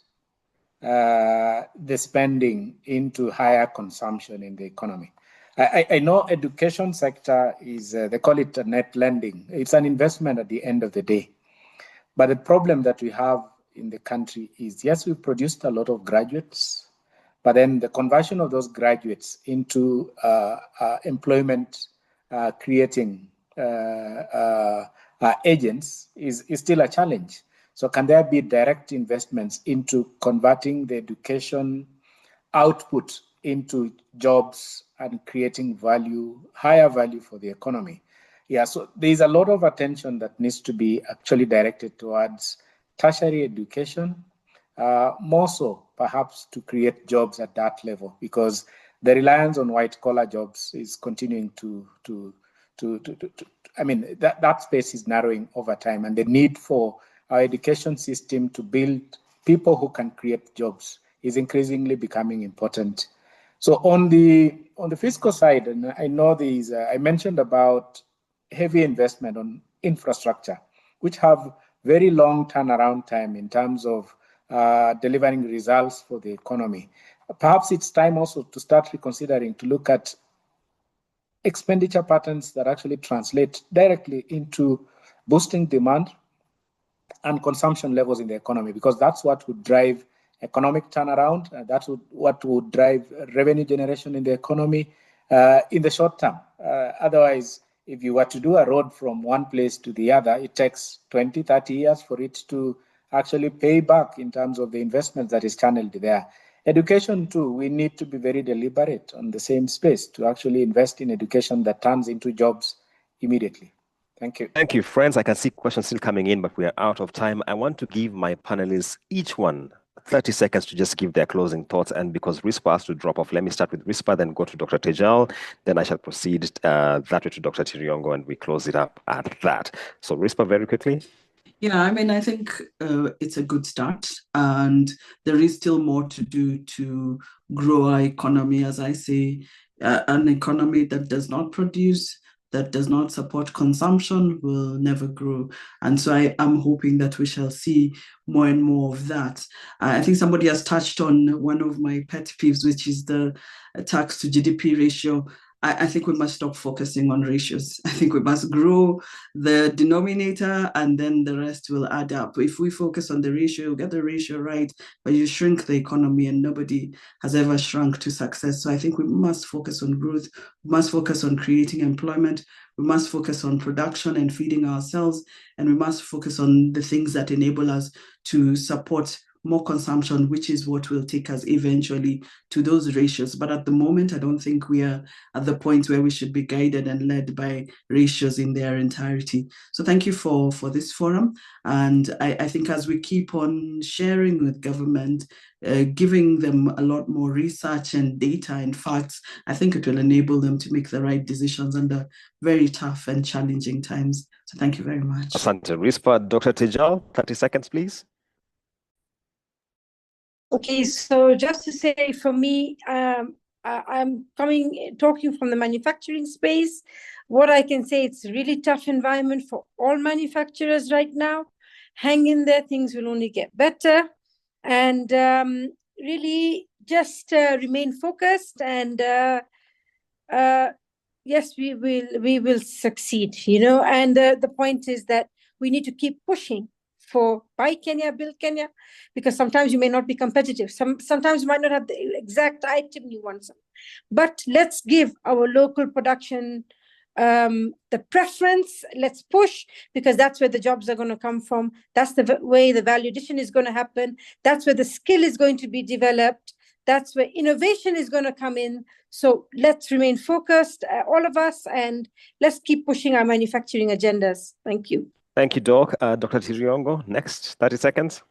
the spending into higher consumption in the economy? I know education sector is, they call it a net lending. It's an investment at the end of the day. But the problem that we have in the country is, yes, we've produced a lot of graduates, but then the conversion of those graduates into employment creating agents is still a challenge. So can there be direct investments into converting the education output into jobs and creating value, higher value for the economy? Yeah, so there's a lot of attention that needs to be actually directed towards tertiary education, more so perhaps to create jobs at that level, because the reliance on white-collar jobs is continuing that space is narrowing over time, and the need for our education system to build people who can create jobs is increasingly becoming important. So on the fiscal side, and I know I mentioned about heavy investment on infrastructure, which have very long turnaround time in terms of delivering results for the economy. Perhaps it's time also to start reconsidering, to look at expenditure patterns that actually translate directly into boosting demand and consumption levels in the economy, because that's what would drive economic turnaround. That's what would drive revenue generation in the economy in the short term. Otherwise, if you were to do a road from one place to the other, it takes 20, 30 years for it to actually pay back in terms of the investment that is channeled there. Education too, we need to be very deliberate on the same space to actually invest in education that turns into jobs immediately. Thank you. Thank you, friends. I can see questions still coming in, but we are out of time. I want to give my panelists, each one, 30 seconds to just give their closing thoughts. And because Rispa has to drop off, let me start with Rispa, then go to Dr. Tejal. Then I shall proceed that way to Dr. Tiriongo, and we close it up at that. So Rispa, very quickly. Yeah, I mean, I think it's a good start, and there is still more to do to grow our economy. As I say, an economy that does not produce, that does not support consumption, will never grow. And so I am hoping that we shall see more and more of that. I think somebody has touched on one of my pet peeves, which is the tax to GDP ratio. I think we must stop focusing on ratios. I think we must grow the denominator, and then the rest will add up. If we focus on the ratio, get the ratio right, but you shrink the economy, and nobody has ever shrunk to success. So I think we must focus on growth. We must focus on creating employment. We must focus on production and feeding ourselves. And we must focus on the things that enable us to support more consumption, which is what will take us eventually to those ratios. But at the moment, I don't think we are at the point where we should be guided and led by ratios in their entirety. So thank you for this forum. And I think as we keep on sharing with government, giving them a lot more research and data and facts, I think it will enable them to make the right decisions under very tough and challenging times. So thank you very much. Asante Rispa. Dr. Tejal, 30 seconds, please. Okay, so just to say, for me, I'm talking from the manufacturing space. What I can say, it's a really tough environment for all manufacturers right now. Hang in there, things will only get better. And really just remain focused, and yes, we will succeed, and the point is that we need to keep pushing for buy Kenya, build Kenya, because sometimes you may not be competitive. Sometimes you might not have the exact item you want, but let's give our local production the preference. Let's push, because that's where the jobs are going to come from. That's the way the value addition is going to happen. That's where the skill is going to be developed. That's where innovation is going to come in. So let's remain focused, all of us, and let's keep pushing our manufacturing agendas. Thank you. Thank you, Doc. Dr. Tiriongo, next, 30 seconds.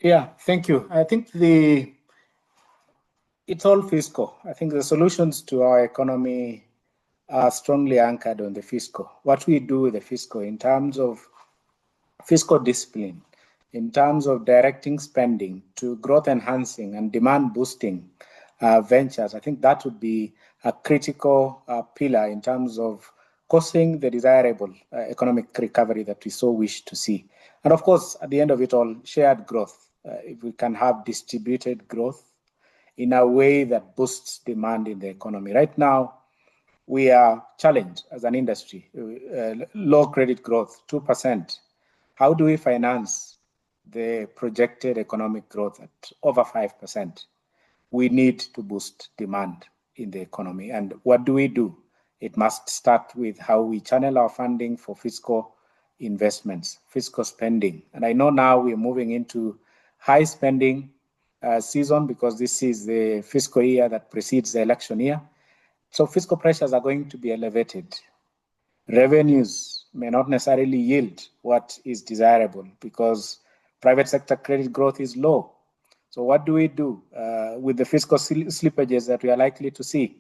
Yeah, thank you. I think it's all fiscal. I think the solutions to our economy are strongly anchored on the fiscal. What we do with the fiscal in terms of fiscal discipline, in terms of directing spending to growth enhancing and demand boosting ventures, I think that would be a critical pillar in terms of causing the desirable economic recovery that we so wish to see. And of course, at the end of it all, shared growth. If we can have distributed growth in a way that boosts demand in the economy. Right now, we are challenged as an industry, low credit growth, 2%. How do we finance the projected economic growth at over 5%? We need to boost demand in the economy. And what do? It must start with how we channel our funding for fiscal investments, fiscal spending. And I know now we're moving into high spending season, because this is the fiscal year that precedes the election year. So fiscal pressures are going to be elevated. Revenues may not necessarily yield what is desirable, because Private sector credit growth is low. So what do we do with the fiscal slippages that we are likely to see?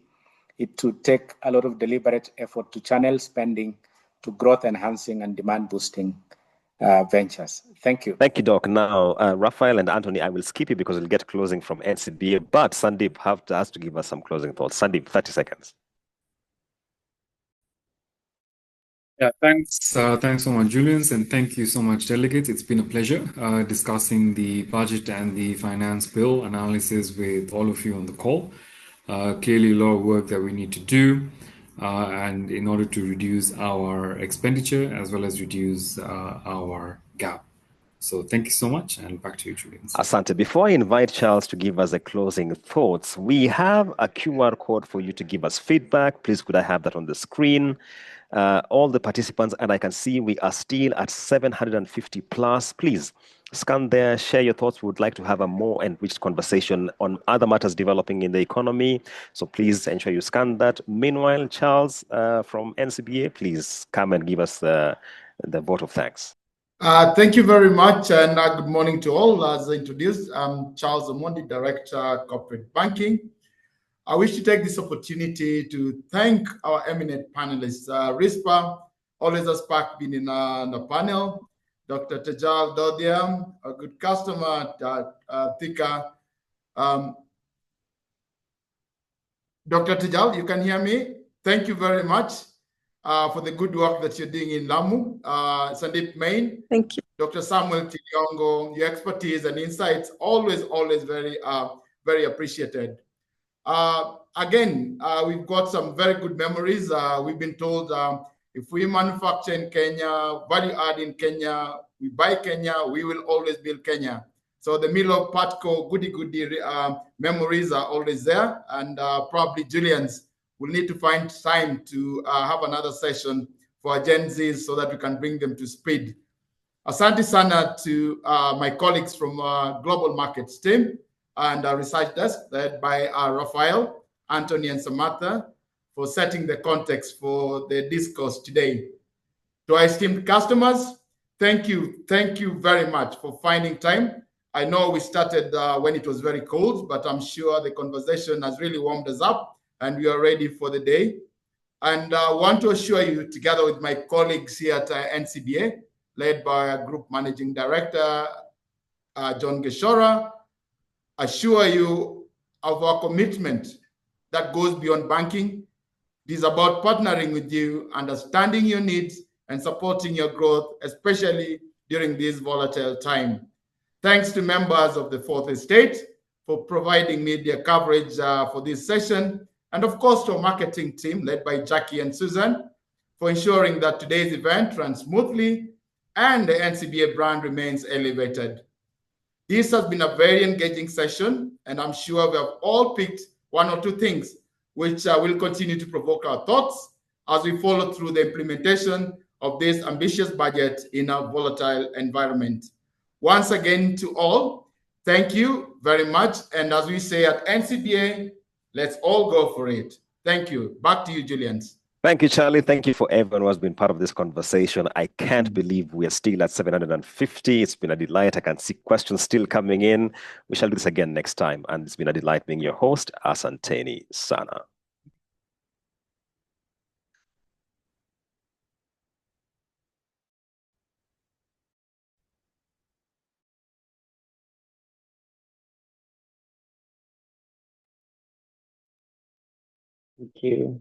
It would take a lot of deliberate effort to channel spending to growth enhancing and demand boosting ventures. Thank you. Thank you, Doc. Now, Raphael and Anthony, I will skip you because we'll get closing from NCBA, but Sandeep has to give us some closing thoughts. Sandeep, 30 seconds. Yeah, thanks. Thanks so much, Julians, and thank you so much, delegates. It's been a pleasure discussing the budget and the finance bill analysis with all of you on the call. Clearly, a lot of work that we need to do, and in order to reduce our expenditure as well as reduce our gap. So thank you so much, and back to you, Julians. Asante. Before I invite Charles to give us the closing thoughts, we have a QR code for you to give us feedback. Please, could I have that on the screen? All the participants, and I can see we are still at 750 plus. Please scan there, share your thoughts. We would like to have a more enriched conversation on other matters developing in the economy. So please ensure you scan that. Meanwhile, Charles from NCBA, please come and give us the vote of thanks. Thank you very much, and good morning to all. As introduced, I'm Charles Omondi, Director, Corporate Banking. I wish to take this opportunity to thank our eminent panelists, RISPA, always a spark being in the panel, Dr. Tejal Dodiam, a good customer, Thika. Dr. Tejal, you can hear me? Thank you very much for the good work that you're doing in Lamu. Sandeep Main. Thank you. Dr. Samuel Tiliongo, your expertise and insights, always very, very appreciated. Again, we've got some very good memories. We've been told if we manufacture in Kenya, value add in Kenya, we buy Kenya, we will always build Kenya. So the Milo Patco goody memories are always there. And probably Julians will need to find time to have another session for Gen Zs so that we can bring them to speed. Asante sana to my colleagues from Global Markets team and our research desk led by Raphael, Anthony, and Samantha for setting the context for the discourse today. To our esteemed customers, thank you very much for finding time. I know we started when it was very cold, but I'm sure the conversation has really warmed us up and we are ready for the day. And I want to assure you, together with my colleagues here at NCBA, led by our Group Managing Director, John Geshora, assure you of our commitment that goes beyond banking. It is about partnering with you, understanding your needs, and supporting your growth, especially during this volatile time. Thanks to members of the Fourth Estate for providing media coverage for this session, and of course to our marketing team led by Jackie and Susan for ensuring that today's event runs smoothly and the NCBA brand remains elevated. This has been a very engaging session, and I'm sure we have all picked one or two things which will continue to provoke our thoughts as we follow through the implementation of this ambitious budget in a volatile environment. Once again to all, thank you very much. And as we say at NCBA, let's all go for it. Thank you. Back to you, Julian. Thank you, Charlie. Thank you for everyone who has been part of this conversation. I can't believe we are still at 750. It's been a delight. I can see questions still coming in. We shall do this again next time. And it's been a delight being your host, Asanteni Sana. Thank you.